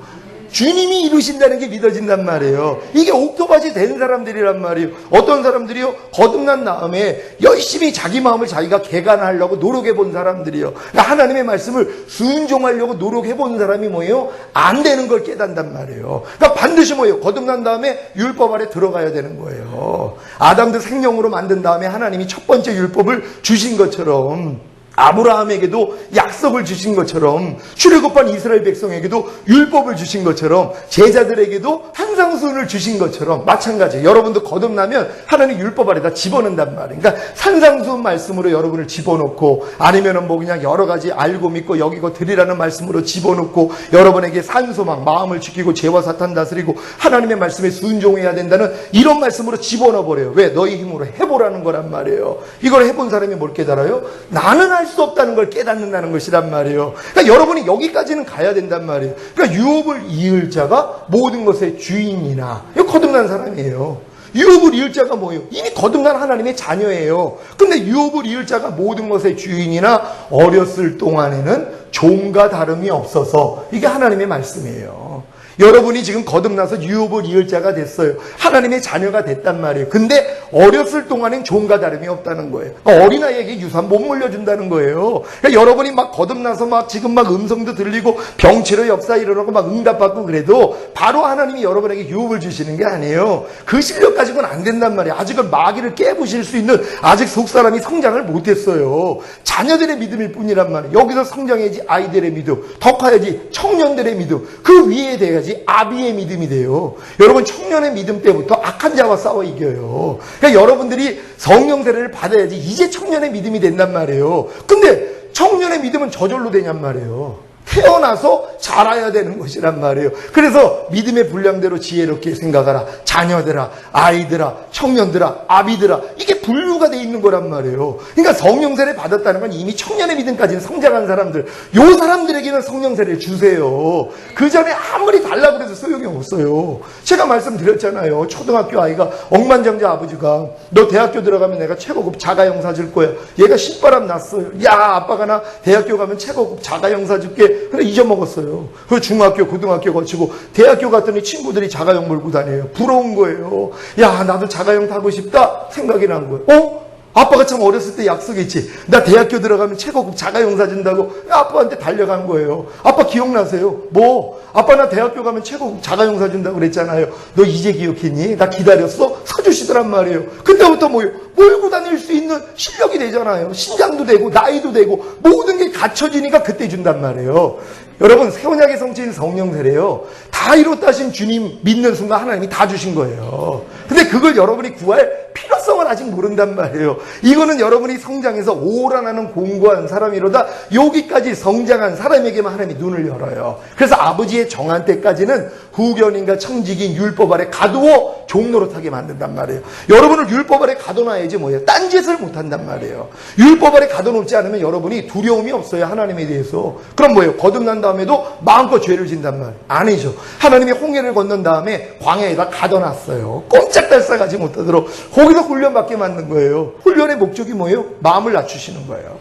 S1: 주님이 이루신다는 게 믿어진단 말이에요. 이게 옥토바지 된 사람들이란 말이에요. 어떤 사람들이요? 거듭난 다음에 열심히 자기 마음을 자기가 개간하려고 노력해 본 사람들이요. 그러니까 하나님의 말씀을 순종하려고 노력해 본 사람이 뭐예요? 안 되는 걸 깨닫는단 말이에요. 그러니까 반드시 뭐예요? 거듭난 다음에 율법 아래 들어가야 되는 거예요. 아담도 생명으로 만든 다음에 하나님이 첫 번째 율법을 주신 것처럼 아브라함에게도 약속을 주신 것처럼 출애굽한 이스라엘 백성에게도 율법을 주신 것처럼 제자들에게도 산상수훈을 주신 것처럼 마찬가지예요. 여러분도 거듭나면 하나님 율법 아래다 집어넣는단 말이에요. 그러니까 산상수훈 말씀으로 여러분을 집어넣고 아니면은 뭐 그냥 여러 가지 알고 믿고 여기고 드리라는 말씀으로 집어넣고 여러분에게 산소망 마음을 지키고 죄와 사탄 다스리고 하나님의 말씀에 순종해야 된다는 이런 말씀으로 집어넣어버려요. 왜? 너희 힘으로 해보라는 거란 말이에요. 이걸 해본 사람이 뭘 깨달아요? 나는 할 수 없다는 걸 깨닫는다는 것이란 말이에요. 그러니까 여러분이 여기까지는 가야 된단 말이에요. 그러니까 유업을 이을 자가 모든 것의 주인이나 이거 거듭난 사람이에요. 유업을 이을 자가 뭐예요? 이미 거듭난 하나님의 자녀예요. 근데 유업을 이을 자가 모든 것의 주인이나 어렸을 동안에는 종과 다름이 없어서 이게 하나님의 말씀이에요. 여러분이 지금 거듭나서 유업을 이을 자가 됐어요. 하나님의 자녀가 됐단 말이에요. 근데 어렸을 동안엔 종과 다름이 없다는 거예요. 어린아이에게 유산 못 물려준다는 거예요. 그러니까 여러분이 막 거듭나서 막 지금 막 음성도 들리고 병치료 역사 일어나고 막 응답받고 그래도 바로 하나님이 여러분에게 유업을 주시는 게 아니에요. 그 실력 가지고는 안 된단 말이에요. 아직은 마귀를 깨부실 수 있는 아직 속사람이 성장을 못했어요. 자녀들의 믿음일 뿐이란 말이에요. 여기서 성장해야지 아이들의 믿음, 더 커야지 청년들의 믿음, 그 위에 대야지 아비의 믿음이 돼요. 여러분 청년의 믿음 때부터 악한 자와 싸워 이겨요. 그러니까 여러분들이 성령 세례를 받아야지 이제 청년의 믿음이 된단 말이에요. 근데 청년의 믿음은 저절로 되냔 말이에요. 태어나서 자라야 되는 것이란 말이에요. 그래서 믿음의 분량대로 지혜롭게 생각하라. 자녀들아, 아이들아, 청년들아, 아비들아, 이게 분류가 돼 있는 거란 말이에요. 그러니까 성령세례 받았다는 건 이미 청년의 믿음까지는 성장한 사람들, 요 사람들에게는 성령세례를 주세요. 그 전에 아무리 달라고 해도 소용이 없어요. 제가 말씀드렸잖아요. 초등학교 아이가 억만장자 아버지가 너 대학교 들어가면 내가 최고급 자가용 사줄 거야. 얘가 신바람 났어요. 야, 아빠가 나 대학교 가면 최고급 자가용 사줄게. 그래 잊어먹었어요. 그 중학교, 고등학교 거치고 대학교 갔더니 친구들이 자가용 몰고 다녀요. 부러운 거예요. 야, 나도 자가용 타고 싶다 생각이 난 거예요. 아빠가 참 어렸을 때 약속했지. 나 대학교 들어가면 최고급 자가용 사준다고 아빠한테 달려간 거예요. 아빠 기억나세요? 뭐? 아빠 나 대학교 가면 최고급 자가용 사준다고 그랬잖아요. 너 이제 기억했니? 나 기다렸어? 사주시더란 말이에요. 그때부터 뭐요? 몰고 다닐 수 있는 실력이 되잖아요. 신장도 되고 나이도 되고 모든 게 갖춰지니까 그때 준단 말이에요. 여러분 새 언약의 성취인 성령 세례요. 다 이뤘다 하신 주님 믿는 순간 하나님이 다 주신 거예요. 근데 그걸 여러분이 구할 필요성을 아직 모른단 말이에요. 이거는 여러분이 성장해서 오라나는 공고한 사람이로다 여기까지 성장한 사람에게만 하나님이 눈을 열어요. 그래서 아버지의 정한 때까지는 후견인과 청직인 율법 아래 가두어 종노릇하게 만든단 말이에요. 여러분을 율법 아래 가둬놔야지 뭐예요? 딴짓을 못한단 말이에요. 율법 아래 가둬놓지 않으면 여러분이 두려움이 없어요. 하나님에 대해서. 그럼 뭐예요? 거듭난 다음에도 마음껏 죄를 진단 말이에요. 아니죠. 하나님이 홍해를 건넌 다음에 광야에다 가둬놨어요. 꼼짝달싹하지 못하도록 거기서 훈련받게 만든 거예요. 훈련의 목적이 뭐예요? 마음을 낮추시는 거예요.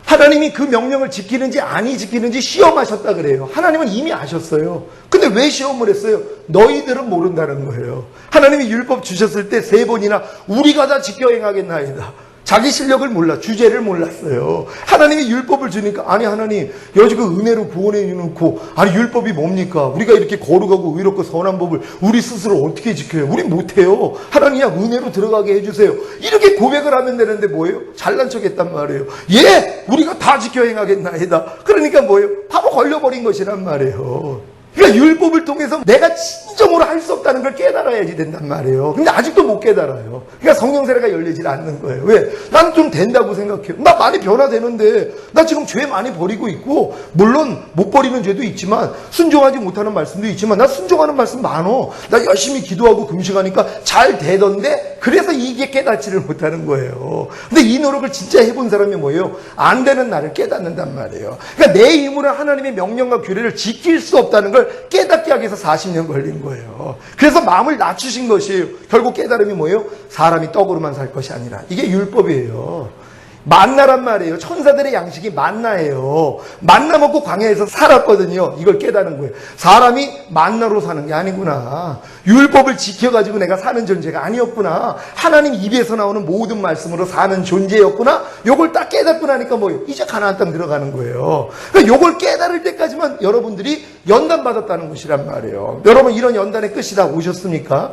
S1: 하나님이 그 명령을 지키는지 아니 지키는지 시험하셨다 그래요. 하나님은 이미 아셨어요. 근데 왜 시험을 했어요? 너희들은 모른다는 거예요. 하나님이 율법 주셨을 때 3번이나 우리가 다 지켜 행하겠나이다. 자기 실력을 몰라, 주제를 몰랐어요. 하나님이 율법을 주니까, 아니 하나님 여지 그 은혜로 구원해 놓고, 아니 율법이 뭡니까? 우리가 이렇게 거룩하고 의롭고 선한 법을 우리 스스로 어떻게 지켜요? 우리 못해요. 하나님 그냥 은혜로 들어가게 해주세요. 이렇게 고백을 하면 되는데 뭐예요? 잘난 척했단 말이에요. 예, 우리가 다 지켜 행하겠나이다. 그러니까 뭐예요? 바로 걸려버린 것이란 말이에요. 그러니까 율법을 통해서 내가 진정으로 할 수 없다는 걸 깨달아야지 된단 말이에요. 근데 아직도 못 깨달아요. 그러니까 성령 세례가 열리질 않는 거예요. 왜? 난 좀 된다고 생각해요. 나 많이 변화되는데 나 지금 죄 많이 버리고 있고, 물론 못 버리는 죄도 있지만 순종하지 못하는 말씀도 있지만 나 순종하는 말씀 많어. 나 열심히 기도하고 금식하니까 잘 되던데, 그래서 이게 깨닫지를 못하는 거예요. 근데 이 노력을 진짜 해본 사람이 뭐예요? 안 되는 나를 깨닫는단 말이에요. 그러니까 내 힘으로 하나님의 명령과 규례를 지킬 수 없다는 걸 깨닫게 하기 위해서 40년 걸린 거예요. 그래서 마음을 낮추신 것이에요. 결국 깨달음이 뭐예요? 사람이 떡으로만 살 것이 아니라. 이게 율법이에요. 만나란 말이에요. 천사들의 양식이 만나예요. 만나 먹고 광야에서 살았거든요. 이걸 깨닫는 거예요. 사람이 만나로 사는 게 아니구나. 율법을 지켜가지고 내가 사는 존재가 아니었구나. 하나님 입에서 나오는 모든 말씀으로 사는 존재였구나. 요걸 딱 깨닫고 나니까 뭐예요? 이제 가나안 땅 들어가는 거예요. 그러니까 요걸 깨달을 때까지만 여러분들이 연단 받았다는 것이란 말이에요. 여러분 이런 연단의 끝이 다 오셨습니까?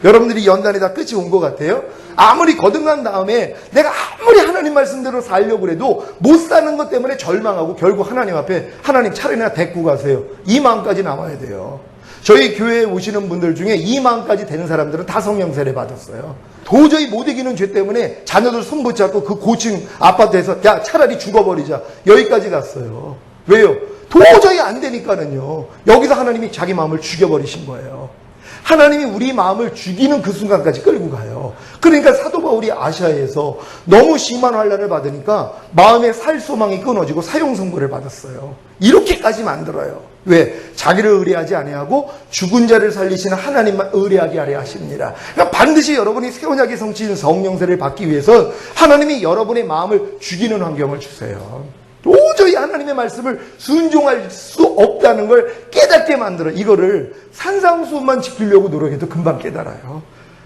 S1: 여러분들이 연단이 다 끝이 온 것 같아요? 아무리 거듭난 다음에 내가 아무리 하나님 말씀대로 살려고 해도 못 사는 것 때문에 절망하고 결국 하나님 앞에 하나님 차라리 데리고 가세요. 이 마음까지 나와야 돼요. 저희 교회에 오시는 분들 중에 이 마음까지 되는 사람들은 다 성령 세례 받았어요. 도저히 못 이기는 죄 때문에 자녀들 손 붙잡고 그 고층 아파트에서 야 차라리 죽어버리자 여기까지 갔어요. 왜요? 도저히 안 되니까는요. 여기서 하나님이 자기 마음을 죽여버리신 거예요. 하나님이 우리 마음을 죽이는 그 순간까지 끌고 가요. 그러니까 사도 바울이 아시아에서 너무 심한 환난을 받으니까 마음의 살 소망이 끊어지고 사형 선고를 받았어요. 이렇게까지 만들어요. 왜? 자기를 의뢰하지 아니하고 죽은 자를 살리시는 하나님만 의뢰하게 하려 하십니다. 그러니까 반드시 여러분이 새 언약의 성취인 성령세를 받기 위해서 하나님이 여러분의 마음을 죽이는 환경을 주세요. 도저히 하나님의 말씀을 순종할 수 없다는 걸 깨닫게 만들어. 이거를 산상수훈만 지키려고 노력해도 금방 깨달아요.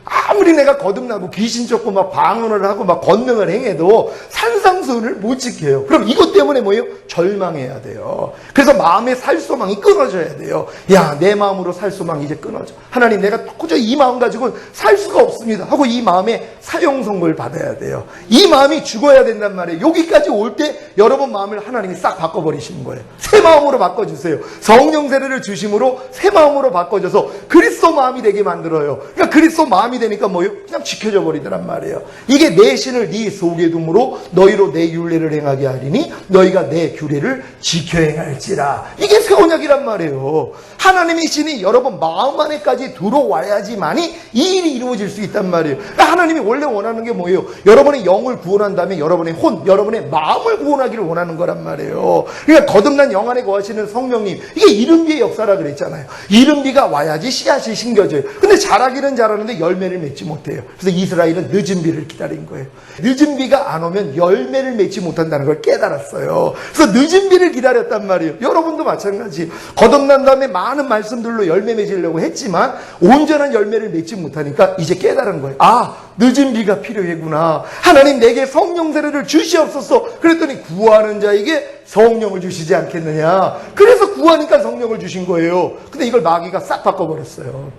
S1: 아무리 내가 거듭나고 귀신 쫓고 막 방언을 하고 막 권능을 행해도 산상수훈을 못 지켜요. 그럼 이것 때문에 뭐예요? 절망해야 돼요. 그래서 마음의 살소망이 끊어져야 돼요. 야, 내 마음으로 살소망이 이제 끊어져. 하나님, 내가 도저히 이 마음 가지고는 살 수가 없습니다 하고 이 마음에 사형 선고를 받아야 돼요. 이 마음이 죽어야 된단 말이에요. 여기까지 올 때 여러분 마음을 하나님이 싹 바꿔버리시는 거예요. 새 마음으로 바꿔주세요. 성령 세례를 주심으로 새 마음으로 바꿔줘서 그리스도 마음이 되게 만들어요. 그러니까 그리스도 마음이 되니까 뭐예요? 그냥 지켜져 버리더란 말이에요. 이게 내 신을 네 속에 둠으로 너희로 내 율례를 행하게 하리니 너희가 내 규례를 지켜 행할지라. 이게 새 언약이란 말이에요. 하나님의 신이 여러분 마음 안에까지 들어와야지만이 이 일이 이루어질 수 있단 말이에요. 그러니까 하나님이 원래 원하는 게 뭐예요? 여러분의 영을 구원한 다음에 여러분의 혼, 여러분의 마음을 구원하기를 원하는 거란 말이에요. 그러니까 거듭난 영 안에 거하시는 성령님, 이게 이른비의 역사라 그랬잖아요. 이른비가 와야지 씨앗이 심겨져요. 근데 자라기는 자라는데 열매를 맺지 못해요. 그래서 이스라엘은 늦은 비를 기다린 거예요. 늦은 비가 안 오면 열매를 맺지 못한다는 걸 깨달았어요. 그래서 늦은 비를 기다렸단 말이에요. 여러분도 마찬가지. 거듭난 다음에 많은 말씀들로 열매 맺으려고 했지만 온전한 열매를 맺지 못하니까 이제 깨달은 거예요. 아, 늦은 비가 필요해구나. 하나님 내게 성령 세례를 주시옵소서. 그랬더니 구하는 자에게 성령을 주시지 않겠느냐. 그래서 구하니까 성령을 주신 거예요. 근데 이걸 마귀가 싹 바꿔버렸어요.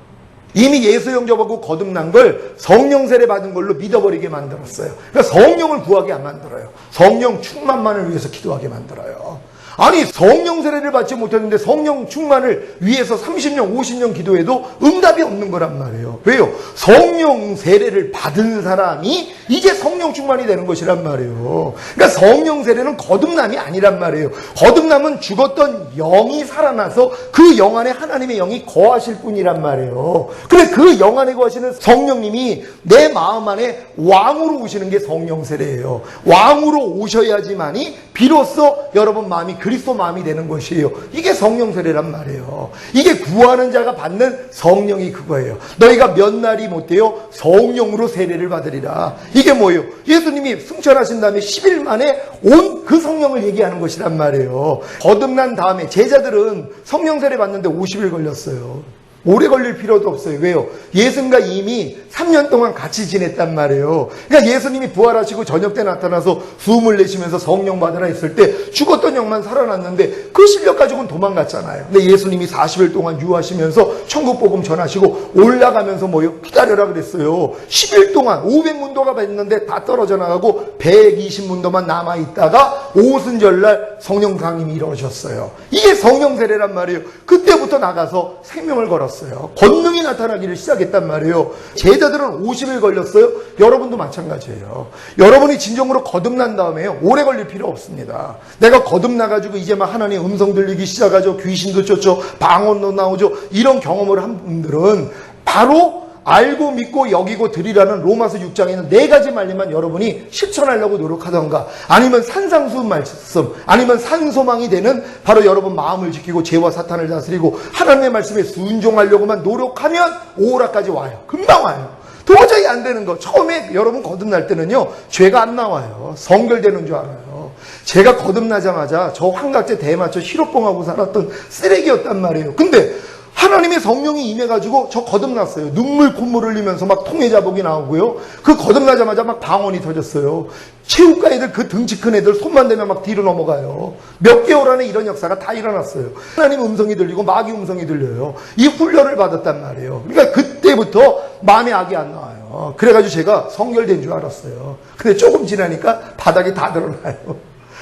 S1: 이미 예수 영접하고 거듭난 걸 성령 세례 받은 걸로 믿어버리게 만들었어요. 그러니까 성령을 구하게 안 만들어요. 성령 충만만을 위해서 기도하게 만들어요. 아니 성령 세례를 받지 못했는데 성령 충만을 위해서 30년 50년 기도해도 응답이 없는 거란 말이에요. 왜요? 성령 세례를 받은 사람이 이제 성령 충만이 되는 것이란 말이에요. 그러니까 성령 세례는 거듭남이 아니란 말이에요. 거듭남은 죽었던 영이 살아나서 그 영 안에 하나님의 영이 거하실 뿐이란 말이에요. 그래 그 영 안에 거하시는 성령님이 내 마음 안에 왕으로 오시는 게 성령 세례예요. 왕으로 오셔야지만이 비로소 여러분 마음이 그리스도 마음이 되는 것이에요. 이게 성령 세례란 말이에요. 이게 구하는 자가 받는 성령이 그거예요. 너희가 몇 날이 못되어 성령으로 세례를 받으리라. 이게 뭐예요? 예수님이 승천하신 다음에 10일 만에 온 그 성령을 얘기하는 것이란 말이에요. 거듭난 다음에 제자들은 성령 세례 받는데 50일 걸렸어요. 오래 걸릴 필요도 없어요. 왜요? 예수님과 이미 3년 동안 같이 지냈단 말이에요. 그러니까 예수님이 부활하시고 저녁 때 나타나서 숨을 내쉬면서 성령 받으라 했을 때 죽었던 영만 살아났는데 그 실력 가지고는 도망갔잖아요. 근데 예수님이 40일 동안 유하시면서 천국 복음 전하시고 올라가면서 뭐요? 기다려라 그랬어요. 10일 동안 500문도가 됐는데 다 떨어져 나가고 120문도만 남아있다가 오순절날 성령 강림이 이루어졌어요. 이게 성령 세례란 말이에요. 그때부터 나가서 생명을 걸었어요. 권능이 나타나기를 시작했단 말이에요. 제자들은 50일 걸렸어요. 여러분도 마찬가지예요. 여러분이 진정으로 거듭난 다음에요. 오래 걸릴 필요 없습니다. 내가 거듭나가지고 이제 막 하나님 음성 들리기 시작하죠. 귀신도 쫓죠. 방언도 나오죠. 이런 경험을 한 분들은 바로 알고 믿고 여기고 드리라는 로마서 6장에 있는 4가지 말씀만 여러분이 실천하려고 노력하던가 아니면 산상수 말씀 아니면 산소망이 되는 바로 여러분 마음을 지키고 죄와 사탄을 다스리고 하나님의 말씀에 순종하려고만 노력하면 오라까지 와요. 금방 와요. 도저히 안 되는 거. 처음에 여러분 거듭날 때는요. 죄가 안 나와요. 성결되는 줄 알아요. 제가 거듭나자마자 저 환각제 대마초 히로뽕하고 살았던 쓰레기였단 말이에요. 근데 하나님의 성령이 임해가지고 저 거듭났어요. 눈물 콧물 흘리면서 막 통해자복이 나오고요. 그 거듭나자마자 막 방언이 터졌어요. 체육과 애들 그 등치 큰 애들 손만 대면 막 뒤로 넘어가요. 몇 개월 안에 이런 역사가 다 일어났어요. 하나님 음성이 들리고 마귀 음성이 들려요. 이 훈련을 받았단 말이에요. 그러니까 그때부터 마음에 악이 안 나와요. 그래가지고 제가 성결된 줄 알았어요. 근데 조금 지나니까 바닥이 다 드러나요.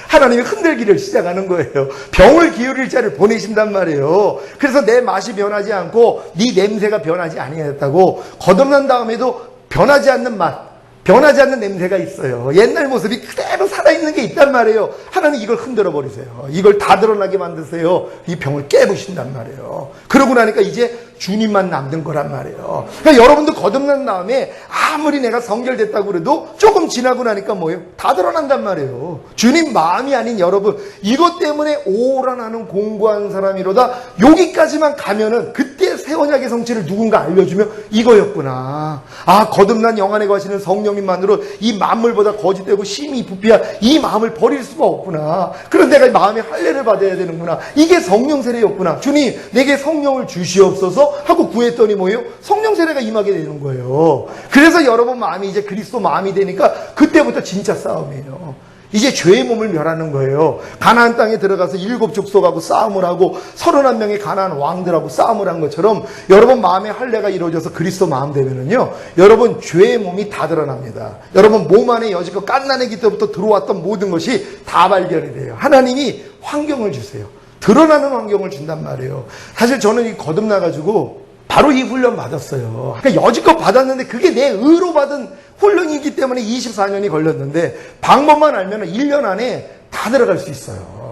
S1: 하나님이 흔들기를 시작하는 거예요. 병을 기울일 자를 보내신단 말이에요. 그래서 내 맛이 변하지 않고 네 냄새가 변하지 아니했다고 거듭난 다음에도 변하지 않는 맛, 변하지 않는 냄새가 있어요. 옛날 모습이 그대로 살아있는 게 있단 말이에요. 하나님 이걸 흔들어 버리세요. 이걸 다 드러나게 만드세요. 이 병을 깨부신단 말이에요. 그러고 나니까 이제 주님만 남는 거란 말이에요. 그러니까 여러분도 거듭난 다음에 아무리 내가 성결됐다고 그래도 조금 지나고 나니까 뭐예요? 다 드러난단 말이에요. 주님 마음이 아닌 여러분, 이것 때문에 오라 나는 공부한 사람이로다. 여기까지만 가면은 그때 새 언약의 성취를 누군가 알려주면 이거였구나. 아, 거듭난 영 안에 거하시는 성령님만으로 이 만물보다 거짓되고 심히 부패한 이 마음을 버릴 수가 없구나. 그런 내가 마음의 할례를 받아야 되는구나. 이게 성령 세례였구나. 주님 내게 성령을 주시옵소서 하고 구했더니 뭐예요? 성령 세례가 임하게 되는 거예요. 그래서 여러분 마음이 이제 그리스도 마음이 되니까 그때부터 진짜 싸움이에요. 이제 죄의 몸을 멸하는 거예요. 가나안 땅에 들어가서 7 족속하고 싸움을 하고 31명의 가나안 왕들하고 싸움을 한 것처럼 여러분 마음의 할례가 이루어져서 그리스도 마음 되면은요, 여러분 죄의 몸이 다 드러납니다. 여러분 몸 안에 여지껏 갓난아기 때부터 들어왔던 모든 것이 다 발견이 돼요. 하나님이 환경을 주세요. 드러나는 환경을 준단 말이에요. 사실 저는 이 거듭나가지고 바로 이 훈련 받았어요. 그러니까 여지껏 받았는데 그게 내 의로 받은 훈련이기 때문에 24년이 걸렸는데 방법만 알면 1년 안에 다 들어갈 수 있어요.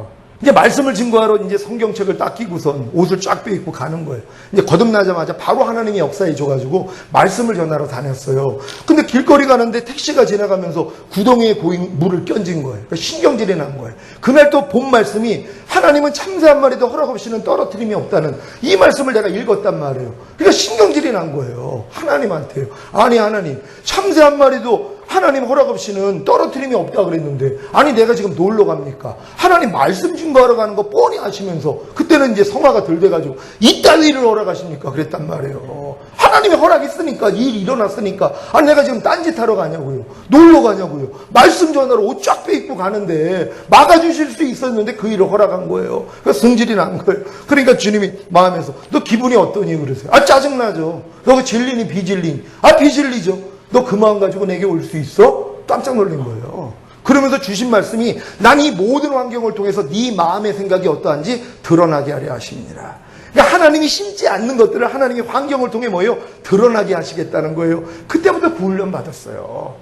S1: 이제 말씀을 증거하러 이제 성경책을 딱 끼고선 옷을 쫙 빼입고 가는 거예요. 이제 거듭나자마자 바로 하나님이 역사해 줘가지고 말씀을 전하러 다녔어요. 근데 길거리 가는데 택시가 지나가면서 구덩이에 고인 물을 껴진 거예요. 그러니까 신경질이 난 거예요. 그날 또 본 말씀이 하나님은 참새 한 마리도 허락 없이는 떨어뜨림이 없다는 이 말씀을 내가 읽었단 말이에요. 그러니까 신경질이 난 거예요. 하나님한테요. 아니 하나님, 참새 한 마리도 하나님 허락 없이는 떨어뜨림이 없다 그랬는데 아니 내가 지금 놀러 갑니까? 하나님 말씀 증거하러 가는 거 뻔히 아시면서 그때는 이제 성화가 덜 돼가지고 이딴 일을 허락하십니까? 그랬단 말이에요. 하나님이 허락했으니까 일이 일어났으니까 아니 내가 지금 딴짓 하러 가냐고요? 놀러 가냐고요? 말씀 전하러 옷 쫙 빼입고 가는데 막아주실 수 있었는데 그 일을 허락한 거예요. 그래서 성질이 난 거예요. 그러니까 주님이 마음에서 너 기분이 어떠니? 그러세요. 아 짜증나죠. 너 진리니 비진리니? 아 비진리죠. 너 그 마음 가지고 내게 올 수 있어? 깜짝 놀란 거예요. 그러면서 주신 말씀이 난 이 모든 환경을 통해서 네 마음의 생각이 어떠한지 드러나게 하려 하십니다. 그러니까 하나님이 심지 않는 것들을 하나님이 환경을 통해 뭐예요? 드러나게 하시겠다는 거예요. 그때부터 그 훈련 받았어요.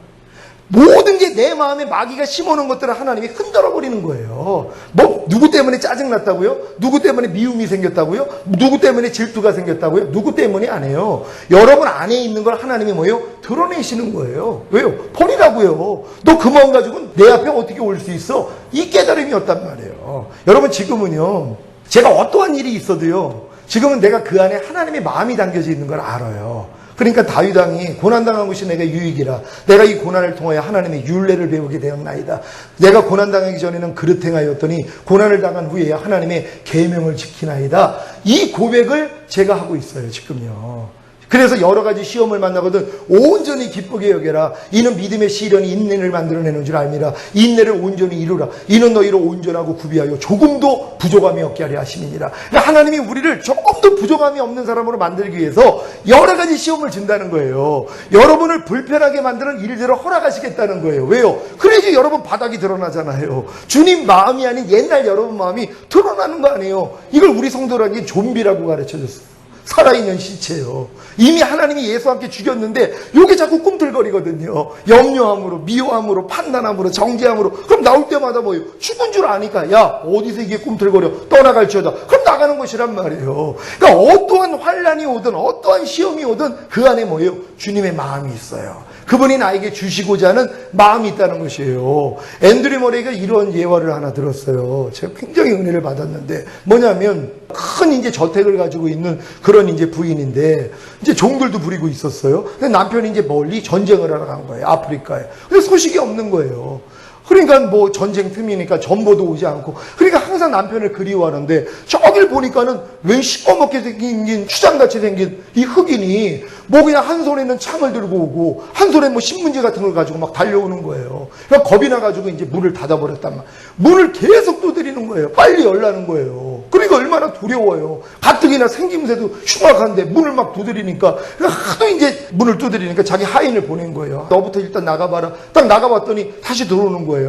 S1: 모든 게 내 마음에 마귀가 심어놓은 것들을 하나님이 흔들어 버리는 거예요. 뭐 누구 때문에 짜증났다고요? 누구 때문에 미움이 생겼다고요? 누구 때문에 질투가 생겼다고요? 누구 때문이 아니에요. 여러분 안에 있는 걸 하나님이 뭐예요? 드러내시는 거예요. 왜요? 버리라고요. 너 그 마음 가지고는 내 앞에 어떻게 올 수 있어? 이 깨달음이었단 말이에요. 여러분 지금은요, 제가 어떠한 일이 있어도요, 지금은 내가 그 안에 하나님의 마음이 담겨져 있는 걸 알아요. 그러니까 다윗 왕이 고난당한 것이 내가 유익이라. 내가 이 고난을 통하여 하나님의 율례를 배우게 되었나이다. 내가 고난당하기 전에는 그릇 행하였더니 고난을 당한 후에 하나님의 계명을 지키나이다. 이 고백을 제가 하고 있어요, 지금요. 그래서 여러 가지 시험을 만나거든 온전히 기쁘게 여겨라. 이는 믿음의 시련이 인내를 만들어내는 줄 알미라. 인내를 온전히 이루라. 이는 너희를 온전하고 구비하여 조금도 부족함이 없게 하려 하심이니라. 그러니까 하나님이 우리를 조금도 부족함이 없는 사람으로 만들기 위해서 여러 가지 시험을 준다는 거예요. 여러분을 불편하게 만드는 일들을 허락하시겠다는 거예요. 왜요? 그래야지 여러분 바닥이 드러나잖아요. 주님 마음이 아닌 옛날 여러분 마음이 드러나는 거 아니에요. 이걸 우리 성도라기엔 좀비라고 가르쳐줬어요. 살아있는 시체요. 이미 하나님이 예수와 함께 죽였는데 이게 자꾸 꿈틀거리거든요. 염려함으로, 미워함으로, 판단함으로, 정죄함으로. 그럼 나올 때마다 뭐예요? 죽은 줄 아니까 야 어디서 이게 꿈틀거려 떠나갈지어다. 그럼 나가는 것이란 말이에요. 그러니까 어떠한 환난이 오든 어떠한 시험이 오든 그 안에 뭐예요? 주님의 마음이 있어요. 그분이 나에게 주시고자 하는 마음이 있다는 것이에요. 앤드류 머레이가 이런 예화를 하나 들었어요. 제가 굉장히 은혜를 받았는데 뭐냐면 큰 이제 저택을 가지고 있는 그런 이제 부인인데 이제 종들도 부리고 있었어요. 근데 남편이 이제 멀리 전쟁을 하러 간 거예요. 아프리카에. 근데 소식이 없는 거예요. 그러니까 뭐 전쟁 틈이니까 전보도 오지 않고 그러니까 항상 남편을 그리워하는데 저길 보니까는 웬 시꺼멓게 생긴 추장같이 생긴 이 흑인이 뭐 그냥 한 손에는 창을 들고 오고 한 손에 뭐 신문지 같은 걸 가지고 막 달려오는 거예요. 그러니까 겁이 나가지고 이제 문을 닫아버렸단 말이에요. 문을 계속 두드리는 거예요. 빨리 열라는 거예요. 그러니까 얼마나 두려워요. 가뜩이나 생김새도 흉악한데 문을 막 두드리니까 하도 이제 문을 두드리니까 자기 하인을 보낸 거예요. 너부터 일단 나가봐라. 딱 나가봤더니 다시 들어오는 거예요.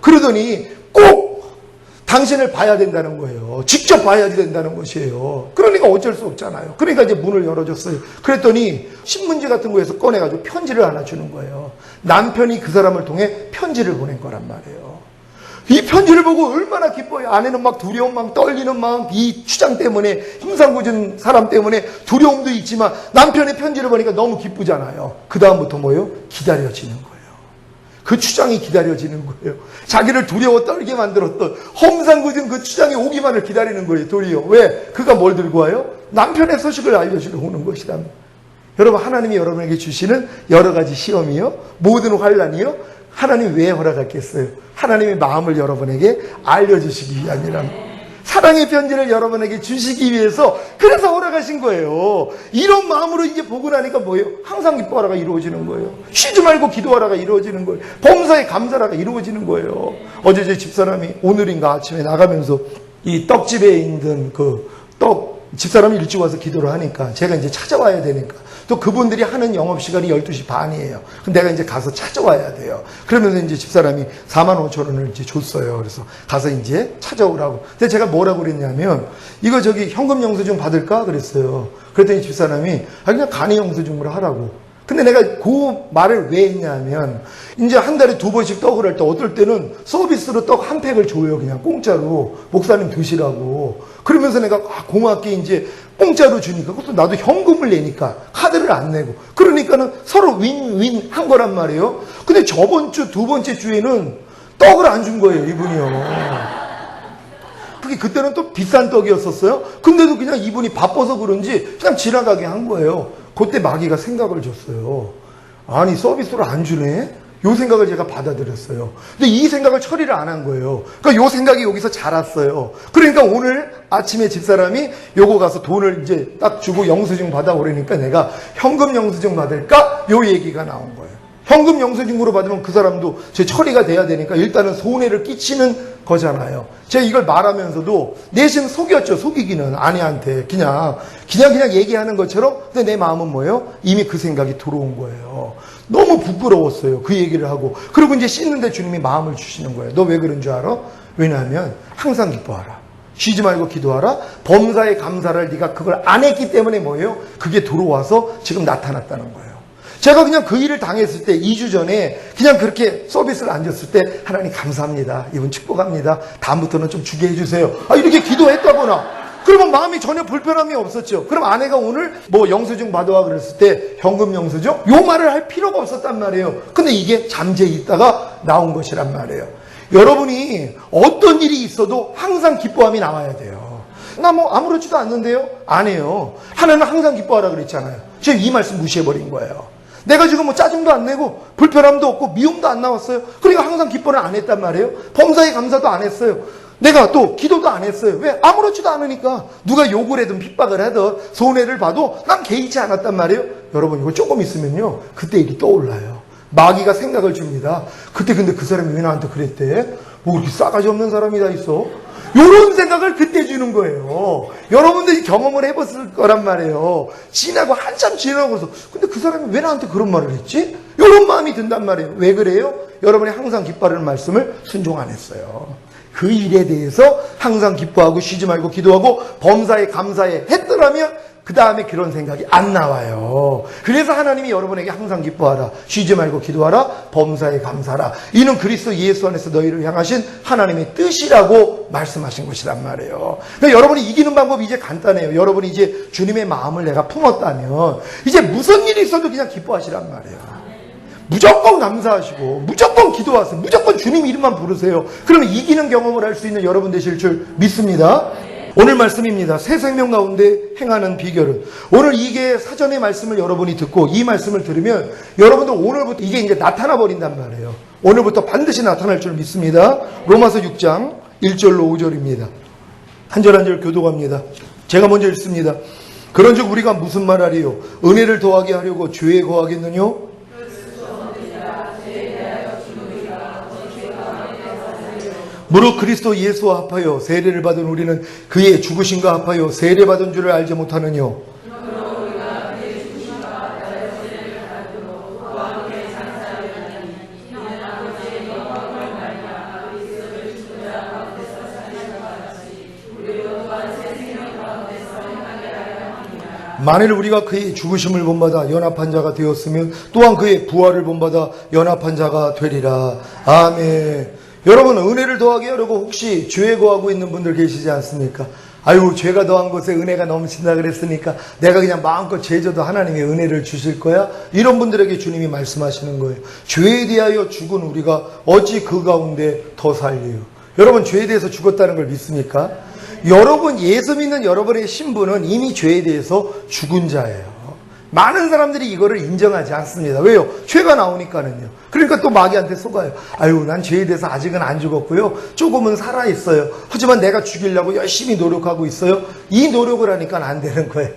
S1: 그러더니 꼭 당신을 봐야 된다는 거예요. 직접 봐야 된다는 것이에요. 그러니까 어쩔 수 없잖아요. 그러니까 이제 문을 열어줬어요. 그랬더니 신문지 같은 거에서 꺼내가지고 편지를 하나 주는 거예요. 남편이 그 사람을 통해 편지를 보낸 거란 말이에요. 이 편지를 보고 얼마나 기뻐요. 아내는 막 두려움, 막 떨리는 마음, 이 추장 때문에, 힘상궂은 사람 때문에 두려움도 있지만 남편의 편지를 보니까 너무 기쁘잖아요. 그 다음부터 뭐예요? 기다려지는 거예요. 그 추장이 기다려지는 거예요. 자기를 두려워 떨게 만들었던 험상궂은 그 추장이 오기만을 기다리는 거예요. 도리어. 왜? 그가 뭘 들고 와요? 남편의 소식을 알려주러 오는 것이다. 여러분, 하나님이 여러분에게 주시는 여러 가지 시험이요, 모든 환난이요, 하나님 왜 허락했겠어요? 하나님의 마음을 여러분에게 알려주시기 위함이랍니다. 사랑의 편지를 여러분에게 주시기 위해서 그래서 허락하신 거예요. 이런 마음으로 이제 보고 나니까 뭐예요? 항상 기뻐하라가 이루어지는 거예요. 쉬지 말고 기도하라가 이루어지는 거예요. 범사에 감사라가 이루어지는 거예요. 어제 제 집사람이 오늘인가 아침에 나가면서 이 떡집에 있는 집사람이 일찍 와서 기도를 하니까 제가 이제 찾아와야 되니까 또 그분들이 하는 영업시간이 12시 반이에요. 그럼 내가 이제 가서 찾아와야 돼요. 그러면서 이제 집사람이 45,000원을 이제 줬어요. 그래서 가서 이제 찾아오라고. 근데 제가 뭐라고 그랬냐면, 이거 현금 영수증 받을까? 그랬어요. 그랬더니 집사람이, 그냥 간이 영수증으로 하라고. 근데 내가 그 말을 왜 했냐면, 이제 한 달에 2번씩 떡을 할 때 어떨 때는 서비스로 떡 한 팩을 줘요. 그냥 공짜로. 목사님 드시라고. 그러면서 내가 고맙게 이제 공짜로 주니까 그것도 나도 현금을 내니까 카드를 안 내고. 그러니까는 서로 윈윈 한 거란 말이에요. 근데 저번 주, 2번째 주에는 떡을 안 준 거예요, 이분이요. 그때는 또 비싼 떡이었었어요. 근데도 그냥 이분이 바빠서 그런지 그냥 지나가게 한 거예요. 그때 마귀가 생각을 줬어요. 아니, 서비스로 안 주네? 요 생각을 제가 받아들였어요. 근데 이 생각을 처리를 안 한 거예요. 그러니까 요 생각이 여기서 자랐어요. 그러니까 오늘 아침에 집사람이 요거 가서 돈을 이제 딱 주고 영수증 받아오려니까 내가 현금 영수증 받을까? 요 얘기가 나온 거예요. 현금 영수증으로 받으면 그 사람도 제 처리가 돼야 되니까 일단은 손해를 끼치는 거잖아요. 제가 이걸 말하면서도 내심 속였죠. 속이기는 아내한테 그냥 얘기하는 것처럼. 근데 내 마음은 뭐예요? 이미 그 생각이 들어온 거예요. 너무 부끄러웠어요. 그 얘기를 하고. 그리고 이제 씻는데 주님이 마음을 주시는 거예요. 너 왜 그런 줄 알아? 왜냐하면 항상 기뻐하라. 쉬지 말고 기도하라. 범사에 감사를 네가 그걸 안 했기 때문에 뭐예요? 그게 들어와서 지금 나타났다는 거예요. 제가 그냥 그 일을 당했을 때 2주 전에 그냥 그렇게 서비스를 앉았을 때 하나님 감사합니다. 이분 축복합니다. 다음부터는 좀 주게 해주세요. 이렇게 기도했다거나 그러면 마음이 전혀 불편함이 없었죠. 그럼 아내가 오늘 뭐 영수증 받아와 그랬을 때 현금 영수증? 요 말을 할 필요가 없었단 말이에요. 근데 이게 잠재해 있다가 나온 것이란 말이에요. 여러분이 어떤 일이 있어도 항상 기뻐함이 나와야 돼요. 나 뭐 아무렇지도 않는데요? 안 해요. 하나님은 항상 기뻐하라 그랬잖아요. 지금 이 말씀 무시해버린 거예요. 내가 지금 뭐 짜증도 안 내고 불편함도 없고 미움도 안 나왔어요. 그러니까 항상 기뻐를 안 했단 말이에요. 범사에 감사도 안 했어요. 내가 또 기도도 안 했어요. 왜? 아무렇지도 않으니까. 누가 욕을 하든 핍박을 하든 손해를 봐도 난 개의치 않았단 말이에요. 여러분 이거 조금 있으면요 그때 일이 떠올라요. 마귀가 생각을 줍니다. 그때 근데 그 사람이 왜 나한테 그랬대? 뭐 그렇게 싸가지 없는 사람이 다 있어? 이런 생각을 그때 주는 거예요. 여러분들이 경험을 해봤을 거란 말이에요. 지나고 한참 지나고서 근데 그 사람이 왜 나한테 그런 말을 했지? 이런 마음이 든단 말이에요. 왜 그래요? 여러분이 항상 기뻐하는 말씀을 순종 안 했어요. 그 일에 대해서 항상 기뻐하고 쉬지 말고 기도하고 범사에 감사해 했더라면 그 다음에 그런 생각이 안 나와요. 그래서 하나님이 여러분에게 항상 기뻐하라, 쉬지 말고 기도하라, 범사에 감사하라. 이는 그리스도 예수 안에서 너희를 향하신 하나님의 뜻이라고 말씀하신 것이란 말이에요. 그러니까 여러분이 이기는 방법이 이제 간단해요. 여러분이 이제 주님의 마음을 내가 품었다면 이제 무슨 일이 있어도 그냥 기뻐하시란 말이에요. 무조건 감사하시고 무조건 기도하세요. 무조건 주님 이름만 부르세요. 그러면 이기는 경험을 할 수 있는 여러분 되실 줄 믿습니다. 오늘 말씀입니다. 새 생명 가운데 행하는 비결은, 오늘 이게 사전의 말씀을 여러분이 듣고 이 말씀을 들으면 여러분들 오늘부터 이게 이제 나타나 버린단 말이에요. 오늘부터 반드시 나타날 줄 믿습니다. 로마서 6장 1절로 5절입니다. 한 절 한 절 교독합니다. 제가 먼저 읽습니다. 그런즉 우리가 무슨 말하리요? 은혜를 더하게 하려고 죄에 거하겠느뇨? 무릇 그리스도 예수와 합하여 세례를 받은 우리는 그의 죽으심과 합하여 세례받은 줄을 알지 못하느뇨? 만일 우리가 그의 죽으심을 본받아 연합한 자가 되었으면 또한 그의 부활을 본받아 연합한 자가 되리라. 아멘. 여러분, 은혜를 더하게 하려고 혹시 죄에 거하고 있는 분들 계시지 않습니까? 아유, 죄가 더한 곳에 은혜가 넘친다 그랬으니까 내가 그냥 마음껏 죄져도 하나님이 은혜를 주실 거야? 이런 분들에게 주님이 말씀하시는 거예요. 죄에 대하여 죽은 우리가 어찌 그 가운데 더 살리요? 여러분, 죄에 대해서 죽었다는 걸 믿습니까? 여러분, 예수 믿는 여러분의 신분은 이미 죄에 대해서 죽은 자예요. 많은 사람들이 이거를 인정하지 않습니다. 왜요? 죄가 나오니까는요. 그러니까 또 마귀한테 속아요. 아유, 난 죄에 대해서 아직은 안 죽었고요. 조금은 살아있어요. 하지만 내가 죽이려고 열심히 노력하고 있어요. 이 노력을 하니까 안 되는 거예요.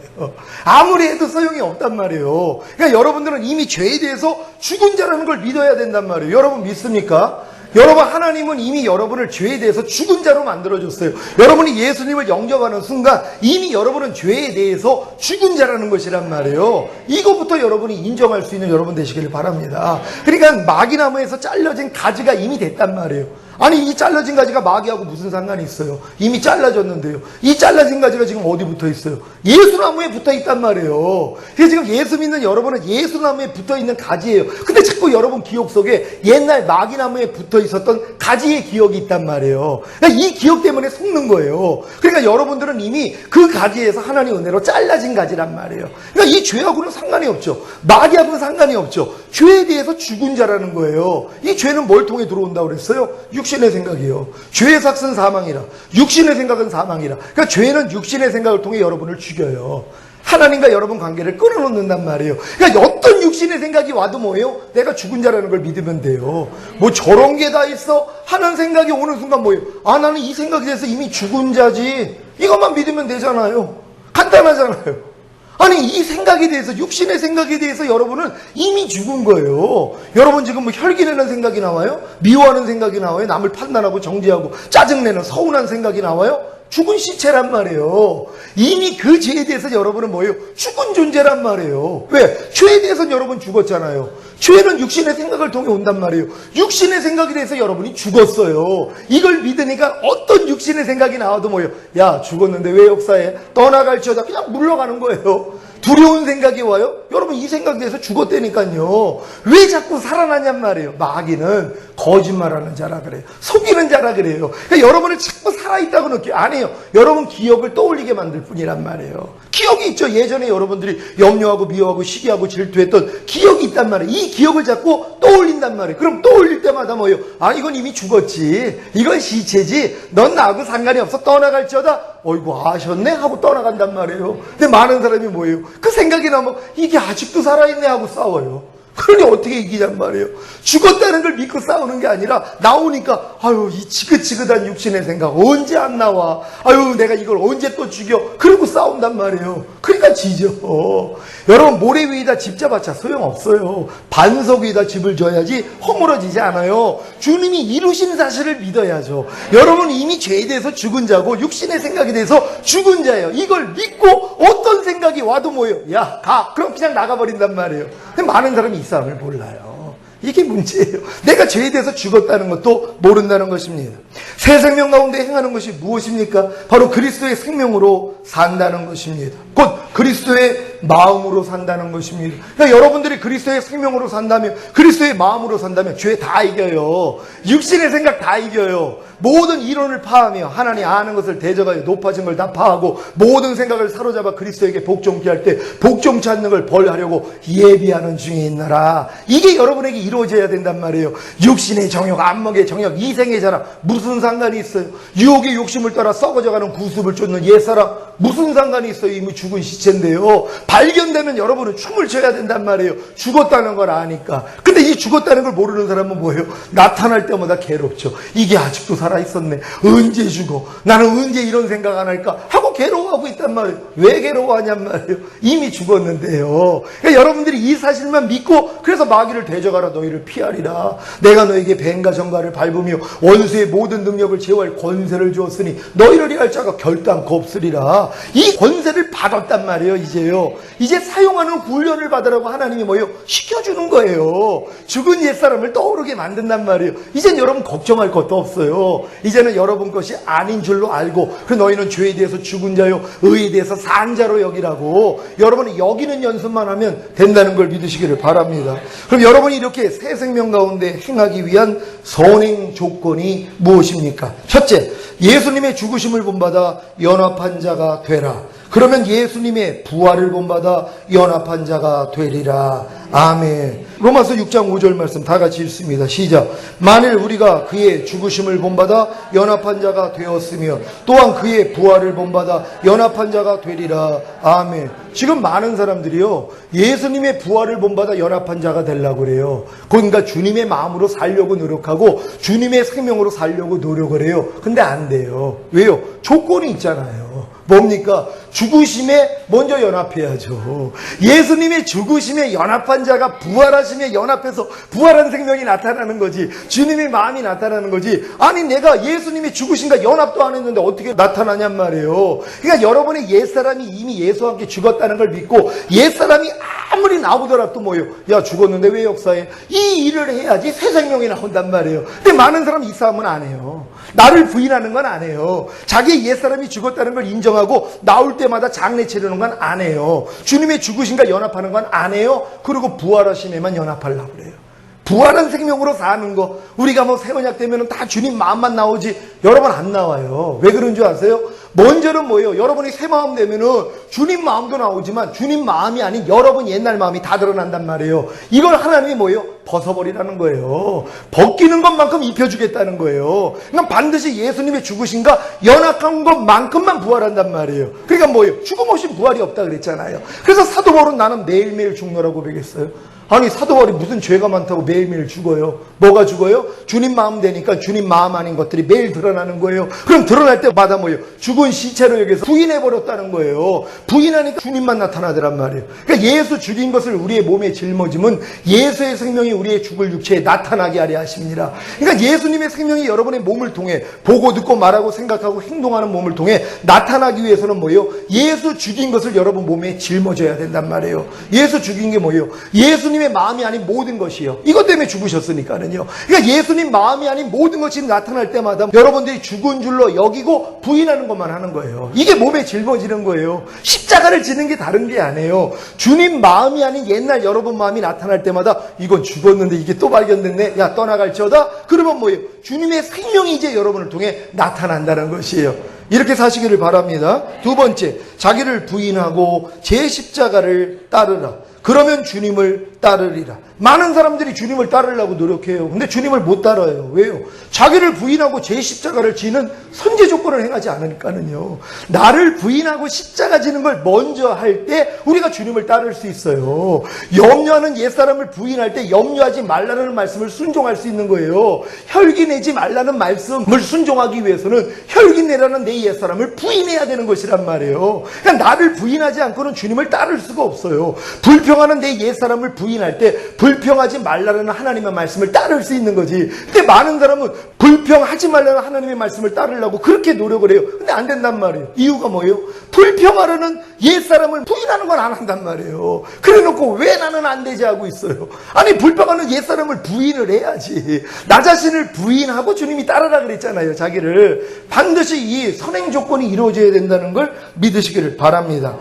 S1: 아무리 해도 소용이 없단 말이에요. 그러니까 여러분들은 이미 죄에 대해서 죽은 자라는 걸 믿어야 된단 말이에요. 여러분 믿습니까? 여러분, 하나님은 이미 여러분을 죄에 대해서 죽은 자로 만들어줬어요. 여러분이 예수님을 영접하는 순간 이미 여러분은 죄에 대해서 죽은 자라는 것이란 말이에요. 이것부터 여러분이 인정할 수 있는 여러분 되시길 바랍니다. 그러니까 마귀나무에서 잘려진 가지가 이미 됐단 말이에요. 아니, 이 잘라진 가지가 마귀하고 무슨 상관이 있어요? 이미 잘라졌는데요. 이 잘라진 가지가 지금 어디 붙어 있어요? 예수나무에 붙어 있단 말이에요. 그래서 지금 예수 믿는 여러분은 예수나무에 붙어 있는 가지예요. 근데 자꾸 여러분 기억 속에 옛날 마귀나무에 붙어 있었던 가지의 기억이 있단 말이에요. 그러니까 이 기억 때문에 속는 거예요. 그러니까 여러분들은 이미 그 가지에서 하나님의 은혜로 잘라진 가지란 말이에요. 그러니까 이 죄하고는 상관이 없죠. 마귀하고는 상관이 없죠. 죄에 대해서 죽은 자라는 거예요. 이 죄는 뭘 통해 들어온다고 그랬어요? 육신의 생각이요. 죄의 삭은 사망이라. 육신의 생각은 사망이라. 그러니까 죄는 육신의 생각을 통해 여러분을 죽여요. 하나님과 여러분 관계를 끊어놓는단 말이에요. 그러니까 어떤 육신의 생각이 와도 뭐예요? 내가 죽은 자라는 걸 믿으면 돼요. 뭐 저런 게 다 있어? 하는 생각이 오는 순간 뭐예요? 아, 나는 이 생각에 대해서 이미 죽은 자지. 이것만 믿으면 되잖아요. 간단하잖아요. 아니, 이 생각에 대해서, 육신의 생각에 대해서 여러분은 이미 죽은 거예요. 여러분 지금 뭐 혈기내는 생각이 나와요? 미워하는 생각이 나와요? 남을 판단하고 정죄하고 짜증내는 서운한 생각이 나와요? 죽은 시체란 말이에요. 이미 그 죄에 대해서 여러분은 뭐예요? 죽은 존재란 말이에요. 왜? 죄에 대해서는 여러분 죽었잖아요. 죄는 육신의 생각을 통해 온단 말이에요. 육신의 생각에 대해서 여러분이 죽었어요. 이걸 믿으니까 어떤 육신의 생각이 나와도 뭐예요? 야, 죽었는데 왜 역사에 떠나갈지어다 그냥 물러가는 거예요. 두려운 생각이 와요? 여러분 이 생각에 대해서 죽었다니까요. 왜 자꾸 살아나냔 말이에요. 마귀는 거짓말하는 자라 그래요. 속이는 자라 그래요. 그러니까 여러분을 자꾸 살아있다고 느껴요. 아니에요. 여러분 기억을 떠올리게 만들 뿐이란 말이에요. 기억이 있죠. 예전에 여러분들이 염려하고 미워하고 시기하고 질투했던 기억이 있단 말이에요. 이 기억을 자꾸 떠올린단 말이에요. 그럼 떠올릴 때마다 뭐예요? 아, 이건 이미 죽었지. 이건 시체지. 넌 나하고 상관이 없어. 떠나갈지어다. 어이구, 아셨네? 하고 떠나간단 말이에요. 근데 많은 사람이 뭐예요? 그 생각이 나면 이게 아직도 살아있네 하고 싸워요. 그러니 어떻게 이기냔 말이에요. 죽었다는 걸 믿고 싸우는 게 아니라 나오니까 아유, 이 지긋지긋한 육신의 생각 언제 안 나와. 아유, 내가 이걸 언제 또 죽여. 그러고 싸운단 말이에요. 그러니까 지죠. 여러분 모래 위에다 집 잡았자 소용없어요. 반석 위에다 집을 져야지 허물어지지 않아요. 주님이 이루신 사실을 믿어야죠. 여러분 이미 죄에 대해서 죽은 자고 육신의 생각에 대해서 죽은 자예요. 이걸 믿고 어떤 생각이 와도 뭐예요? 야, 가. 그럼 그냥 나가버린단 말이에요. 근데 많은 사람이 이 싸움을 몰라요. 이게 문제예요. 내가 죄에 대해서 죽었다는 것도 모른다는 것입니다. 새 생명 가운데 행하는 것이 무엇입니까? 바로 그리스도의 생명으로 산다는 것입니다. 곧 그리스도의 마음으로 산다는 것입니다. 그러니까 여러분들이 그리스도의 생명으로 산다면, 그리스도의 마음으로 산다면 죄 다 이겨요. 육신의 생각 다 이겨요. 모든 이론을 파하며 하나님 아는 것을 대적하여 높아진 걸 다 파하고 모든 생각을 사로잡아 그리스도에게 복종케 할 때 복종치 않는 걸 벌하려고 예비하는 중에 있나라. 이게 여러분에게 이루어져야 된단 말이에요. 육신의 정욕, 안목의 정욕, 이생의 자랑 무슨 상관이 있어요? 유혹의 욕심을 따라 썩어져가는 구습을 쫓는 옛사람 무슨 상관이 있어요? 이미 죽은 시체인데요. 발견되면 여러분은 춤을 춰야 된단 말이에요. 죽었다는 걸 아니까. 근데 이 죽었다는 걸 모르는 사람은 뭐예요? 나타날 때마다 괴롭죠. 이게 아직도 살아있었네. 언제 죽어? 나는 언제 이런 생각 안 할까? 하고 괴로워하고 있단 말이에요. 왜 괴로워하냔 말이에요. 이미 죽었는데요. 그러니까 여러분들이 이 사실만 믿고 그래서 마귀를 대적하라 너희를 피하리라. 내가 너에게 뱀과 정갈을 밟으며 원수의 모든 능력을 제어할 권세를 주었으니 너희를 해할 자가 결단코 없으리라. 이 권세를 받았단 말이에요. 이제요. 이제 사용하는 훈련을 받으라고 하나님이 뭐예요? 시켜주는 거예요. 죽은 옛사람을 떠오르게 만든단 말이에요. 이젠 여러분 걱정할 것도 없어요. 이제는 여러분 것이 아닌 줄로 알고 그래서 너희는 죄에 대해서 죽은 자요 의에 대해서 산 자로 여기라고 여러분이 여기는 연습만 하면 된다는 걸 믿으시기를 바랍니다. 그럼 여러분이 이렇게 새 생명 가운데 행하기 위한 선행 조건이 무엇입니까? 첫째, 예수님의 죽으심을 본받아 연합한 자가 되라. 그러면 예수님의 부활을 본받아 연합한 자가 되리라. 아멘. 로마서 6장 5절 말씀 다 같이 읽습니다. 시작. 만일 우리가 그의 죽으심을 본받아 연합한 자가 되었으며 또한 그의 부활을 본받아 연합한 자가 되리라. 아멘. 지금 많은 사람들이요 예수님의 부활을 본받아 연합한 자가 되려고 그래요. 그러니까 주님의 마음으로 살려고 노력하고 주님의 생명으로 살려고 노력을 해요. 근데 안 돼요. 왜요? 조건이 있잖아요. 뭡니까? 죽으심에 먼저 연합해야죠. 예수님의 죽으심에 연합한 자가 부활하심에 연합해서 부활한 생명이 나타나는 거지. 주님의 마음이 나타나는 거지. 아니 내가 예수님의 죽으심과 연합도 안 했는데 어떻게 나타나냔 말이에요. 그러니까 여러분의 옛사람이 이미 예수와 함께 죽었다는 걸 믿고 옛사람이 아무리 나오더라도 뭐예요? 야 죽었는데 왜 역사해? 이 일을 해야지 새 생명이 나온단 말이에요. 근데 많은 사람은 이 싸움은 안 해요. 나를 부인하는 건 안 해요. 자기의 옛사람이 죽었다는 걸 인정하고 나올 때마다 장례 치르는 건 안 해요. 주님의 죽으심과 연합하는 건 안 해요. 그리고 부활하심에만 연합하려고 그래요. 부활한 생명으로 사는 거. 우리가 뭐 새 언약 되면 다 주님 마음만 나오지 여러분 안 나와요. 왜 그런 줄 아세요? 먼저는 뭐예요? 여러분이 새 마음 되면은 주님 마음도 나오지만 주님 마음이 아닌 여러분 옛날 마음이 다 드러난단 말이에요. 이걸 하나님이 뭐예요? 벗어버리라는 거예요. 벗기는 것만큼 입혀주겠다는 거예요. 그러니까 반드시 예수님의 죽으심과 연합한 것만큼만 부활한단 말이에요. 그러니까 뭐예요? 죽음 없이 부활이 없다 그랬잖아요. 그래서 사도 바울은 나는 매일매일 죽노라고 고백했어요. 아니 사도 바울이 무슨 죄가 많다고 매일매일 죽어요? 뭐가 죽어요? 주님 마음 되니까 주님 마음 아닌 것들이 매일 드러나는 거예요. 그럼 드러날 때마다 뭐예요? 죽은 시체로 여기서 부인해버렸다는 거예요. 부인하니까 주님만 나타나더란 말이에요. 그러니까 예수 죽인 것을 우리의 몸에 짊어지면 예수의 생명이 우리의 죽을 육체에 나타나게 하려 하십니다. 그러니까 예수님의 생명이 여러분의 몸을 통해 보고 듣고 말하고 생각하고 행동하는 몸을 통해 나타나기 위해서는 뭐예요? 예수 죽인 것을 여러분 몸에 짊어져야 된단 말이에요. 예수 죽인 게 뭐예요? 예수님의 마음이 아닌 모든 것이요. 이것 때문에 죽으셨으니까는요. 그러니까 예수님 마음이 아닌 모든 것이 나타날 때마다 여러분들이 죽은 줄로 여기고 부인하는 것만 하는 거예요. 이게 몸에 짊어지는 거예요. 십자가를 지는 게 다른 게 아니에요. 주님 마음이 아닌 옛날 여러분 마음이 나타날 때마다 이건 죽었는데 이게 또 발견됐네. 야 떠나갈지어다. 그러면 뭐예요? 주님의 생명이 이제 여러분을 통해 나타난다는 것이에요. 이렇게 사시기를 바랍니다. 두 번째, 자기를 부인하고 제 십자가를 따르라. 그러면 주님을 따르리라. 많은 사람들이 주님을 따르려고 노력해요. 근데 주님을 못 따라요. 왜요? 자기를 부인하고 제 십자가를 지는 선제 조건을 행하지 않으니까는요. 나를 부인하고 십자가 지는 걸 먼저 할 때 우리가 주님을 따를 수 있어요. 염려하는 옛사람을 부인할 때 염려하지 말라는 말씀을 순종할 수 있는 거예요. 혈기내지 말라는 말씀을 순종하기 위해서는 혈기내라는 내 옛사람을 부인해야 되는 것이란 말이에요. 그러니까 나를 부인하지 않고는 주님을 따를 수가 없어요. 불평하는 내 옛사람을 부인할 때 불평하지 말라는 하나님의 말씀을 따를 수 있는 거지. 근데 많은 사람은 불평하지 말라는 하나님의 말씀을 따르려고 그렇게 노력을 해요. 근데 안 된단 말이에요. 이유가 뭐예요? 불평하려는 옛사람을 부인하는 건 안 한단 말이에요. 그래 놓고 왜 나는 안 되지 하고 있어요. 아니 불평하는 옛사람을 부인을 해야지. 나 자신을 부인하고 주님이 따르라 그랬잖아요. 자기를. 반드시 이 선행 조건이 이루어져야 된다는 걸 믿으시기를 바랍니다.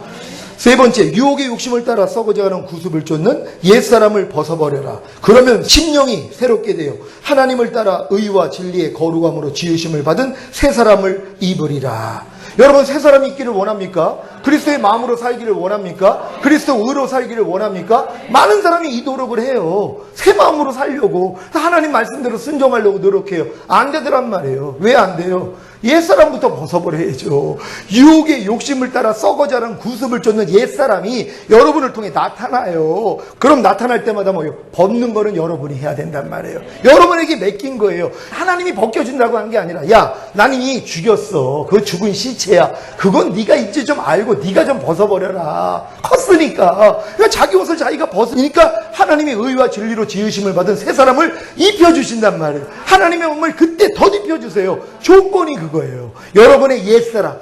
S1: 세 번째, 유혹의 욕심을 따라 썩어져가는 구습을 쫓는 옛사람을 벗어버려라. 그러면 심령이 새롭게 되어 하나님을 따라 의와 진리의 거룩함으로 지으심을 받은 새 사람을 입으리라. 여러분 새 사람이 있기를 원합니까? 그리스도의 마음으로 살기를 원합니까? 그리스도 의로 살기를 원합니까? 많은 사람이 이 노력을 해요. 새 마음으로 살려고 하나님 말씀대로 순종하려고 노력해요. 안 되더란 말이에요. 왜 안 돼요? 옛사람부터 벗어버려야죠. 유혹의 욕심을 따라 썩어자란 구습을 쫓는 옛사람이 여러분을 통해 나타나요. 그럼 나타날 때마다 뭐예요? 벗는 거는 여러분이 해야 된단 말이에요. 여러분에게 맡긴 거예요. 하나님이 벗겨준다고 한 게 아니라 야 나는 이미 죽였어. 그 죽은 시체야. 그건 네가 이제 좀 알고 네가 좀 벗어버려라. 컸으니까. 그러니까 자기 옷을 자기가 벗으니까 하나님의 의와 진리로 지으심을 받은 새 사람을 입혀주신단 말이에요. 하나님의 몸을 그때 덧입혀주세요. 조건이 그거예요. 여러분의 옛사람,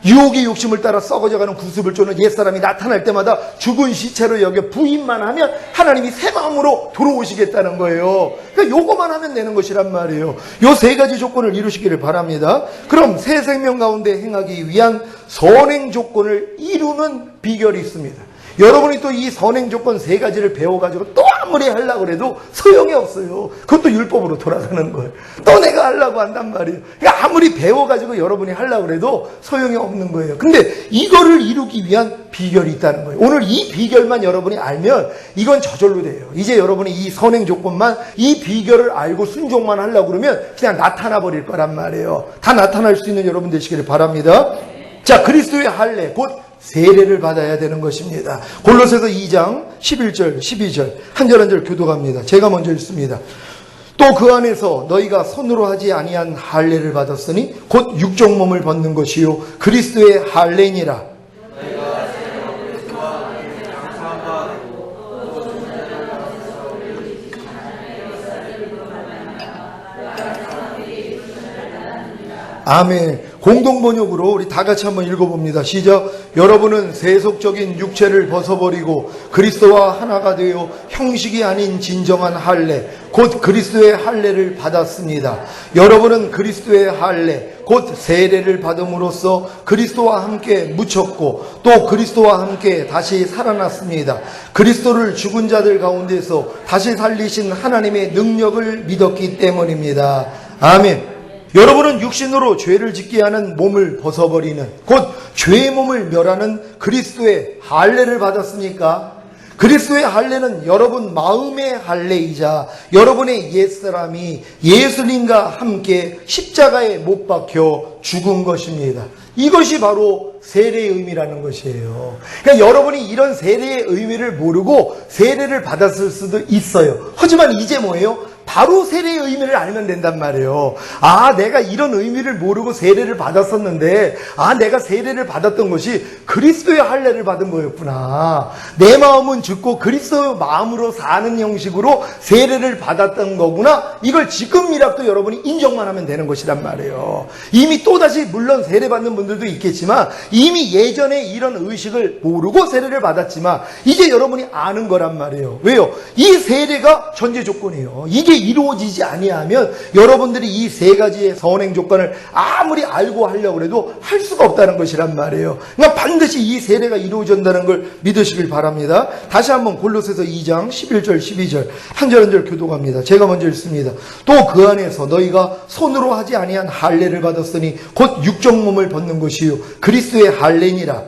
S1: 유혹의 욕심을 따라 썩어져가는 구습을 쫓는 옛사람이 나타날 때마다 죽은 시체로 여겨 부인만 하면 하나님이 새 마음으로 들어오시겠다는 거예요. 그러니까 요거만 하면 되는 것이란 말이에요. 요 세 가지 조건을 이루시기를 바랍니다. 그럼 새 생명 가운데 행하기 위한 선행 조건을 이루는 비결이 있습니다. 여러분이 또 이 선행 조건 세 가지를 배워가지고 또 아무리 하려고 해도 소용이 없어요. 그것도 율법으로 돌아가는 거예요. 또 내가 하려고 한단 말이에요. 그러니까 아무리 배워가지고 여러분이 하려고 해도 소용이 없는 거예요. 근데 이거를 이루기 위한 비결이 있다는 거예요. 오늘 이 비결만 여러분이 알면 이건 저절로 돼요. 이제 여러분이 이 선행 조건만 이 비결을 알고 순종만 하려고 그러면 그냥 나타나 버릴 거란 말이에요. 다 나타날 수 있는 여러분 되시기를 바랍니다. 자, 그리스도의 할례 곧 세례를 받아야 되는 것입니다. 골로새서 2장 11절 12절 한 절 한 절 교독합니다. 제가 먼저 읽습니다. 또 그 안에서 너희가 손으로 하지 아니한 할례를 받았으니 곧 육종 몸을 벗는 것이요 그리스도의 할례니라. 아멘. 공동번역으로 우리 다 같이 한번 읽어봅니다. 시작. 여러분은 세속적인 육체를 벗어버리고 그리스도와 하나가 되어 형식이 아닌 진정한 할례 곧 그리스도의 할례를 받았습니다. 여러분은 그리스도의 할례 곧 세례를 받음으로써 그리스도와 함께 묻혔고 또 그리스도와 함께 다시 살아났습니다. 그리스도를 죽은 자들 가운데서 다시 살리신 하나님의 능력을 믿었기 때문입니다. 아멘. 여러분은 육신으로 죄를 짓게 하는 몸을 벗어버리는 곧 죄의 몸을 멸하는 그리스도의 할례를 받았습니까? 그리스도의 할례는 여러분 마음의 할례이자 여러분의 옛사람이 예수님과 함께 십자가에 못 박혀 죽은 것입니다. 이것이 바로 세례의 의미라는 것이에요. 그러니까 여러분이 이런 세례의 의미를 모르고 세례를 받았을 수도 있어요. 하지만 이제 뭐예요? 바로 세례의 의미를 알면 된단 말이에요. 아, 내가 이런 의미를 모르고 세례를 받았었는데, 아, 내가 세례를 받았던 것이 그리스도의 할례를 받은 거였구나. 내 마음은 죽고 그리스도의 마음으로 사는 형식으로 세례를 받았던 거구나. 이걸 지금이라도 여러분이 인정만 하면 되는 것이란 말이에요. 이미 또다시 물론 세례 받는 분들도 있겠지만 이미 예전에 이런 의식을 모르고 세례를 받았지만 이제 여러분이 아는 거란 말이에요. 왜요? 이 세례가 전제 조건이에요. 이게 이루어지지 아니하면 여러분들이 이 세 가지의 선행 조건을 아무리 알고 하려고 해도 할 수가 없다는 것이란 말이에요. 그러니까 반드시 이 세례가 이루어진다는 걸 믿으시길 바랍니다. 다시 한번 골로새서 2장 11절 12절 한 절 한 절 교독합니다. 제가 먼저 읽습니다. 또 그 안에서 너희가 손으로 하지 아니한 할례를 받았으니 곧 육적 몸을 벗는 것이요 그리스도의 할례니라.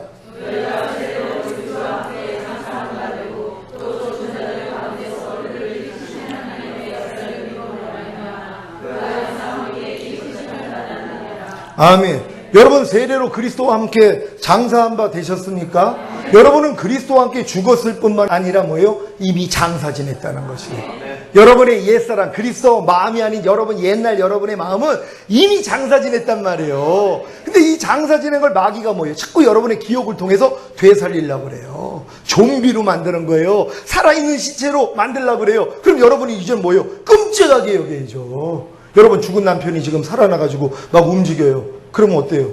S1: 아멘. 여러분 세례로 그리스도와 함께 장사한 바 되셨습니까? 여러분은 그리스도와 함께 죽었을 뿐만 아니라 뭐예요? 이미 장사 지냈다는 것이에요. 여러분의 옛사람 그리스도 마음이 아닌 여러분 옛날 여러분의 마음은 이미 장사 지냈단 말이에요. 근데 이 장사 지낸 걸 마귀가 뭐예요? 자꾸 여러분의 기억을 통해서 되살리려고 그래요. 좀비로 만드는 거예요. 살아있는 시체로 만들려고 그래요. 그럼 여러분이 이제 뭐예요? 끔찍하게 여겨야죠. 여러분 죽은 남편이 지금 살아나가지고 막 움직여요. 그러면 어때요?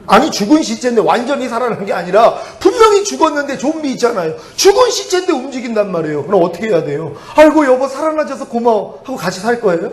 S1: 아니 죽은 시체인데 완전히 살아난 게 아니라 분명히 죽었는데 좀비 있잖아요. 죽은 시체인데 움직인단 말이에요. 그럼 어떻게 해야 돼요? 아이고 여보 살아나줘서 고마워 하고 같이 살 거예요?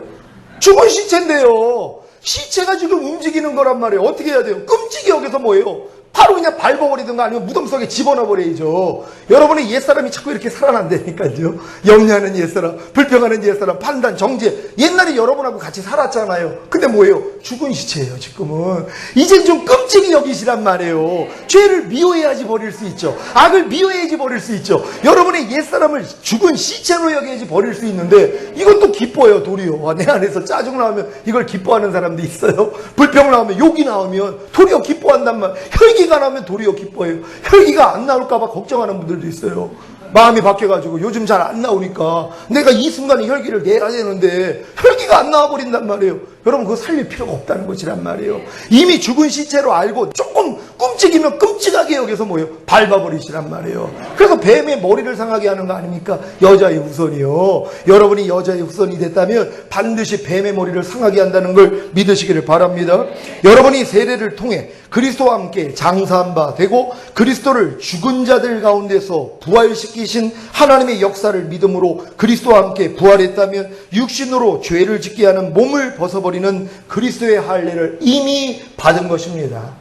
S1: 죽은 시체인데요. 시체가 지금 움직이는 거란 말이에요. 어떻게 해야 돼요? 끔찍이 여기서 뭐예요? 바로 그냥 밟아버리든가 아니면 무덤 속에 집어넣어버려야죠. 여러분의 옛사람이 자꾸 이렇게 살아난다니까요. 염려하는 옛사람, 불평하는 옛사람, 판단, 정죄. 옛날에 여러분하고 같이 살았잖아요. 근데 뭐예요? 죽은 시체예요 지금은. 이젠 좀 끔찍이 여기시란 말이에요. 죄를 미워해야지 버릴 수 있죠. 악을 미워해야지 버릴 수 있죠. 여러분의 옛사람을 죽은 시체로 여겨야지 버릴 수 있는데 이것도 기뻐요 도리어. 내 안에서 짜증 나오면 이걸 기뻐하는 사람도 있어요. 불평 나오면 욕이 나오면 도리어 기뻐한단 말. 혈기가 나오면 도리어 기뻐해요. 혈기가 안 나올까 봐 걱정하는 분들도 있어요. 마음이 바뀌어가지고 요즘 잘 안 나오니까 내가 이 순간에 혈기를 내야 되는데 혈기가 안 나와버린단 말이에요. 여러분 그거 살릴 필요가 없다는 것이란 말이에요. 이미 죽은 시체로 알고 조금 끔찍이면 끔찍하게 여기서 뭐예요? 밟아버리시란 말이에요. 그래서 뱀의 머리를 상하게 하는 거 아닙니까? 여자의 후손이요. 여러분이 여자의 후손이 됐다면 반드시 뱀의 머리를 상하게 한다는 걸 믿으시기를 바랍니다. 여러분이 세례를 통해 그리스도와 함께 장사한 바 되고 그리스도를 죽은 자들 가운데서 부활시키신 하나님의 역사를 믿음으로 그리스도와 함께 부활했다면 육신으로 죄를 짓게 하는 몸을 벗어버리는 그리스도의 할례를 이미 받은 것입니다.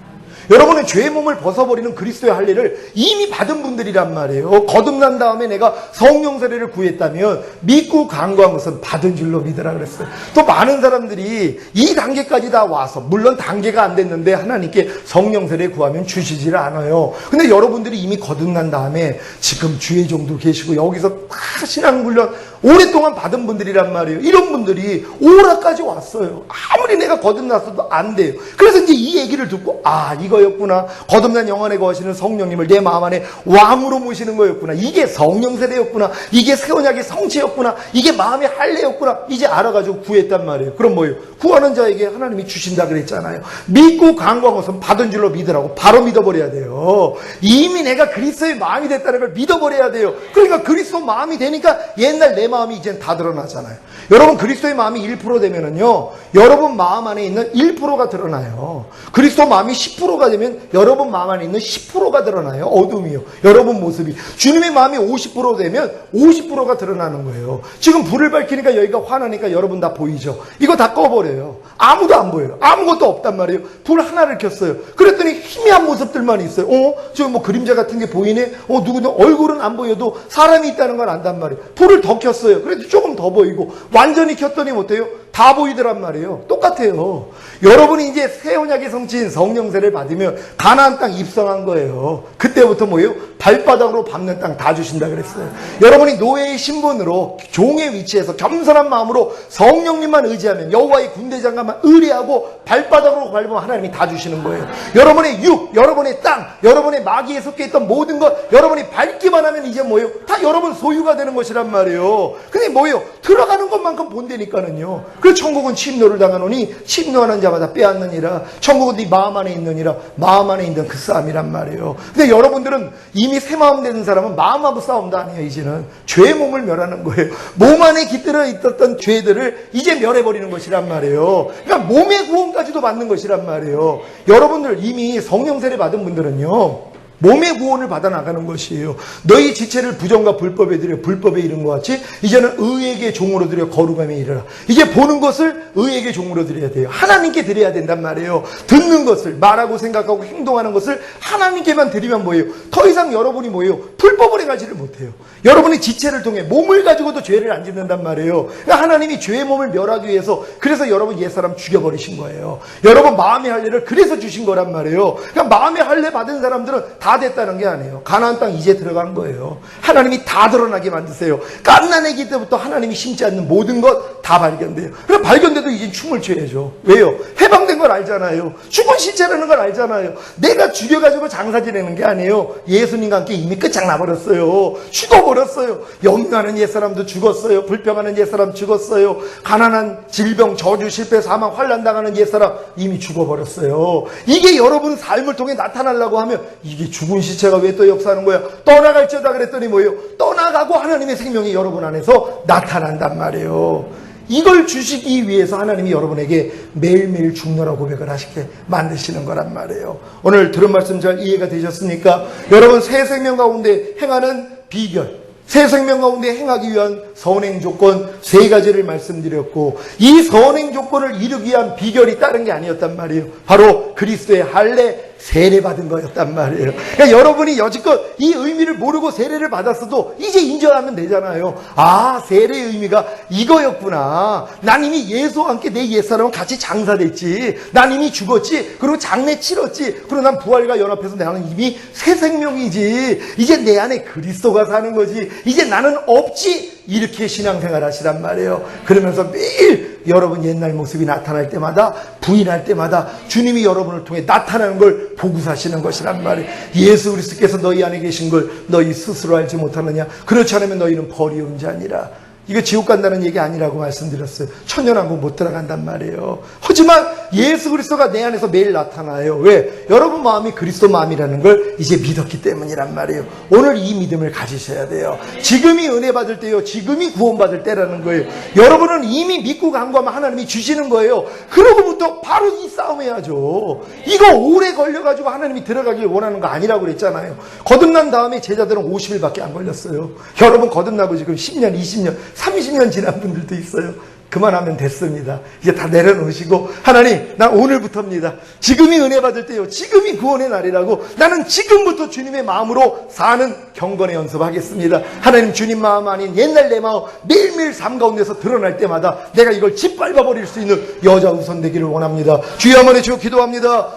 S1: 여러분은 죄의 몸을 벗어버리는 그리스도의 할례를 이미 받은 분들이란 말이에요. 거듭난 다음에 내가 성령 세례를 구했다면 믿고 간구한 것은 받은 줄로 믿으라 그랬어요. 또 많은 사람들이 이 단계까지 다 와서 물론 단계가 안 됐는데 하나님께 성령 세례 구하면 주시지를 않아요. 근데 여러분들이 이미 거듭난 다음에 지금 주의 종도 계시고 여기서 다 신앙훈련 오랫동안 받은 분들이란 말이에요. 이런 분들이 오라까지 왔어요. 아무리 내가 거듭났어도 안 돼요. 그래서 이제 이 얘기를 듣고 아 이거였구나. 거듭난 영안에 거하시는 성령님을 내 마음 안에 왕으로 모시는 거였구나. 이게 성령 세례였구나. 이게 새 언약의 성체였구나. 이게 마음의 할례였구나. 이제 알아가지고 구했단 말이에요. 그럼 뭐예요? 구하는 자에게 하나님이 주신다 그랬잖아요. 믿고 간구한 것은 받은 줄로 믿으라고 바로 믿어버려야 돼요. 이미 내가 그리스도의 마음이 됐다는 걸 믿어버려야 돼요. 그러니까 그리스도 마음이 되니까 옛날 내 마음이 이젠 다 드러나잖아요. 여러분 그리스도의 마음이 1% 되면은요 여러분 마음 안에 있는 1%가 드러나요. 그리스도 마음이 10%가 되면 여러분 마음 안에 있는 10%가 드러나요. 어둠이요. 여러분 모습이. 주님의 마음이 50% 되면 50%가 드러나는 거예요. 지금 불을 밝히니까 여기가 환하니까 여러분 다 보이죠. 이거 다 꺼버려요. 아무도 안 보여요. 아무것도 없단 말이에요. 불 하나를 켰어요. 그랬더니 희미한 모습들만 있어요. 지금 뭐 그림자 같은 게 보이네. 누구는 얼굴은 안 보여도 사람이 있다는 걸 안단 말이에요. 불을 더 켰어요. 그래도 조금 더 보이고 완전히 켰더니 못해요? 다 보이더란 말이에요. 똑같아요. 여러분이 이제 새 언약의 성취인 성령 세례를 받으면 가나안 땅 입성한 거예요. 그때부터 뭐예요? 발바닥으로 밟는 땅 다 주신다 그랬어요. 여러분이 노예의 신분으로 종의 위치에서 겸손한 마음으로 성령님만 의지하면, 여호와의 군대 장관만 의뢰하고 발바닥으로 밟으면 하나님이 다 주시는 거예요. 여러분의 육, 여러분의 땅, 여러분의 마귀에 속해 있던 모든 것 여러분이 밟기만 하면 이제 뭐예요? 다 여러분 소유가 되는 것이란 말이에요. 근데 뭐예요? 들어가는 것만큼 본다니까는요. 그래서 천국은 침노를 당하노니 침노하는 자마다 빼앗느니라. 천국은 네 마음 안에 있느니라. 마음 안에 있는 그 싸움이란 말이에요. 근데 여러분들은 이미 새 마음 되는 사람은 마음하고 싸움도 아니에요. 이제는 죄의 몸을 멸하는 거예요. 몸 안에 깃들어 있었던 죄들을 이제 멸해버리는 것이란 말이에요. 그러니까 몸의 구원까지도 받는 것이란 말이에요. 여러분들 이미 성령 세례 받은 분들은요, 몸의 구원을 받아 나가는 것이에요. 너희 지체를 부정과 불법에 드려 불법에 이른 것 같이 이제는 의에게 종으로 드려 거룩함에 이르라. 이제 보는 것을 의에게 종으로 드려야 돼요. 하나님께 드려야 된단 말이에요. 듣는 것을, 말하고 생각하고 행동하는 것을 하나님께만 드리면 뭐예요? 더 이상 여러분이 뭐예요? 불법을 해가지를 못해요. 여러분이 지체를 통해 몸을 가지고도 죄를 안 짓는단 말이에요. 그러니까 하나님이 죄의 몸을 멸하기 위해서 그래서 여러분 옛사람 죽여버리신 거예요. 여러분 마음의 할례를 그래서 주신 거란 말이에요. 그러니까 마음의 할례 받은 사람들은 다 됐다는 게 아니에요. 가나안 땅 이제 들어간 거예요. 하나님이 다 드러나게 만드세요. 갓난아기 때부터 하나님이 심지 않는 모든 것 다 발견돼요. 그래 발견돼도 이제 춤을 춰야죠. 왜요? 해방된 걸 알잖아요. 죽은 시체라는 걸 알잖아요. 내가 죽여가지고 장사 지내는 게 아니에요. 예수님과 함께 이미 끝장나버렸어요. 죽어버렸어요. 염려하는 옛사람도 죽었어요. 불평하는 옛사람 죽었어요. 가난한 질병, 저주, 실패, 사망, 환난 당하는 옛사람 이미 죽어버렸어요. 이게 여러분 삶을 통해 나타나려고 하면 이게 죽은 시체가 왜 또 역사하는 거야? 떠나갈지어다 그랬더니 뭐예요? 떠나가고 하나님의 생명이 여러분 안에서 나타난단 말이에요. 이걸 주시기 위해서 하나님이 여러분에게 매일매일 죽노라 고백을 하시게 만드시는 거란 말이에요. 오늘 들은 말씀 잘 이해가 되셨습니까? 여러분 새 생명 가운데 행하는 비결, 새 생명 가운데 행하기 위한 선행 조건 세 가지를 말씀드렸고, 이 선행 조건을 이루기 위한 비결이 다른 게 아니었단 말이에요. 바로 그리스도의 할례, 세례 받은 거였단 말이에요. 그러니까 여러분이 여지껏 이 의미를 모르고 세례를 받았어도 이제 인정하면 되잖아요. 아, 세례의 의미가 이거였구나. 난 이미 예수와 함께 내 옛사람은 같이 장사됐지. 난 이미 죽었지. 그리고 장례 치렀지. 그리고 난 부활과 연합해서 나는 이미 새 생명이지. 이제 내 안에 그리스도가 사는 거지. 이제 나는 없지. 이렇게 신앙생활 하시란 말이에요. 그러면서 매일 여러분 옛날 모습이 나타날 때마다, 부인할 때마다 주님이 여러분을 통해 나타나는 걸 보고 사시는 것이란 말이에요. 예수 그리스도께서 너희 안에 계신 걸 너희 스스로 알지 못하느냐? 그렇지 않으면 너희는 버리운 자니라. 이거 지옥 간다는 얘기 아니라고 말씀드렸어요. 천년왕국 못 들어간단 말이에요. 하지만 예수 그리스도가 내 안에서 매일 나타나요. 왜? 여러분 마음이 그리스도 마음이라는 걸 이제 믿었기 때문이란 말이에요. 오늘 이 믿음을 가지셔야 돼요. 지금이 은혜 받을 때요. 지금이 구원받을 때라는 거예요. 여러분은 이미 믿고 간구하면 하나님이 주시는 거예요. 그러고부터 바로 이 싸움 해야죠. 이거 오래 걸려가지고 하나님이 들어가길 원하는 거 아니라고 그랬잖아요. 거듭난 다음에 제자들은 50일밖에 안 걸렸어요. 여러분 거듭나고 지금 10년, 20년, 30년 지난 분들도 있어요. 그만하면 됐습니다. 이제 다 내려놓으시고, 하나님, 난 오늘부터입니다. 지금이 은혜 받을 때요. 지금이 구원의 날이라고. 나는 지금부터 주님의 마음으로 사는 경건의 연습하겠습니다. 하나님, 주님 마음 아닌 옛날 내 마음 매일매일 삶 가운데서 드러날 때마다 내가 이걸 짓밟아 버릴 수 있는 여자 우선 되기를 원합니다. 주여 한번 해주고 기도합니다.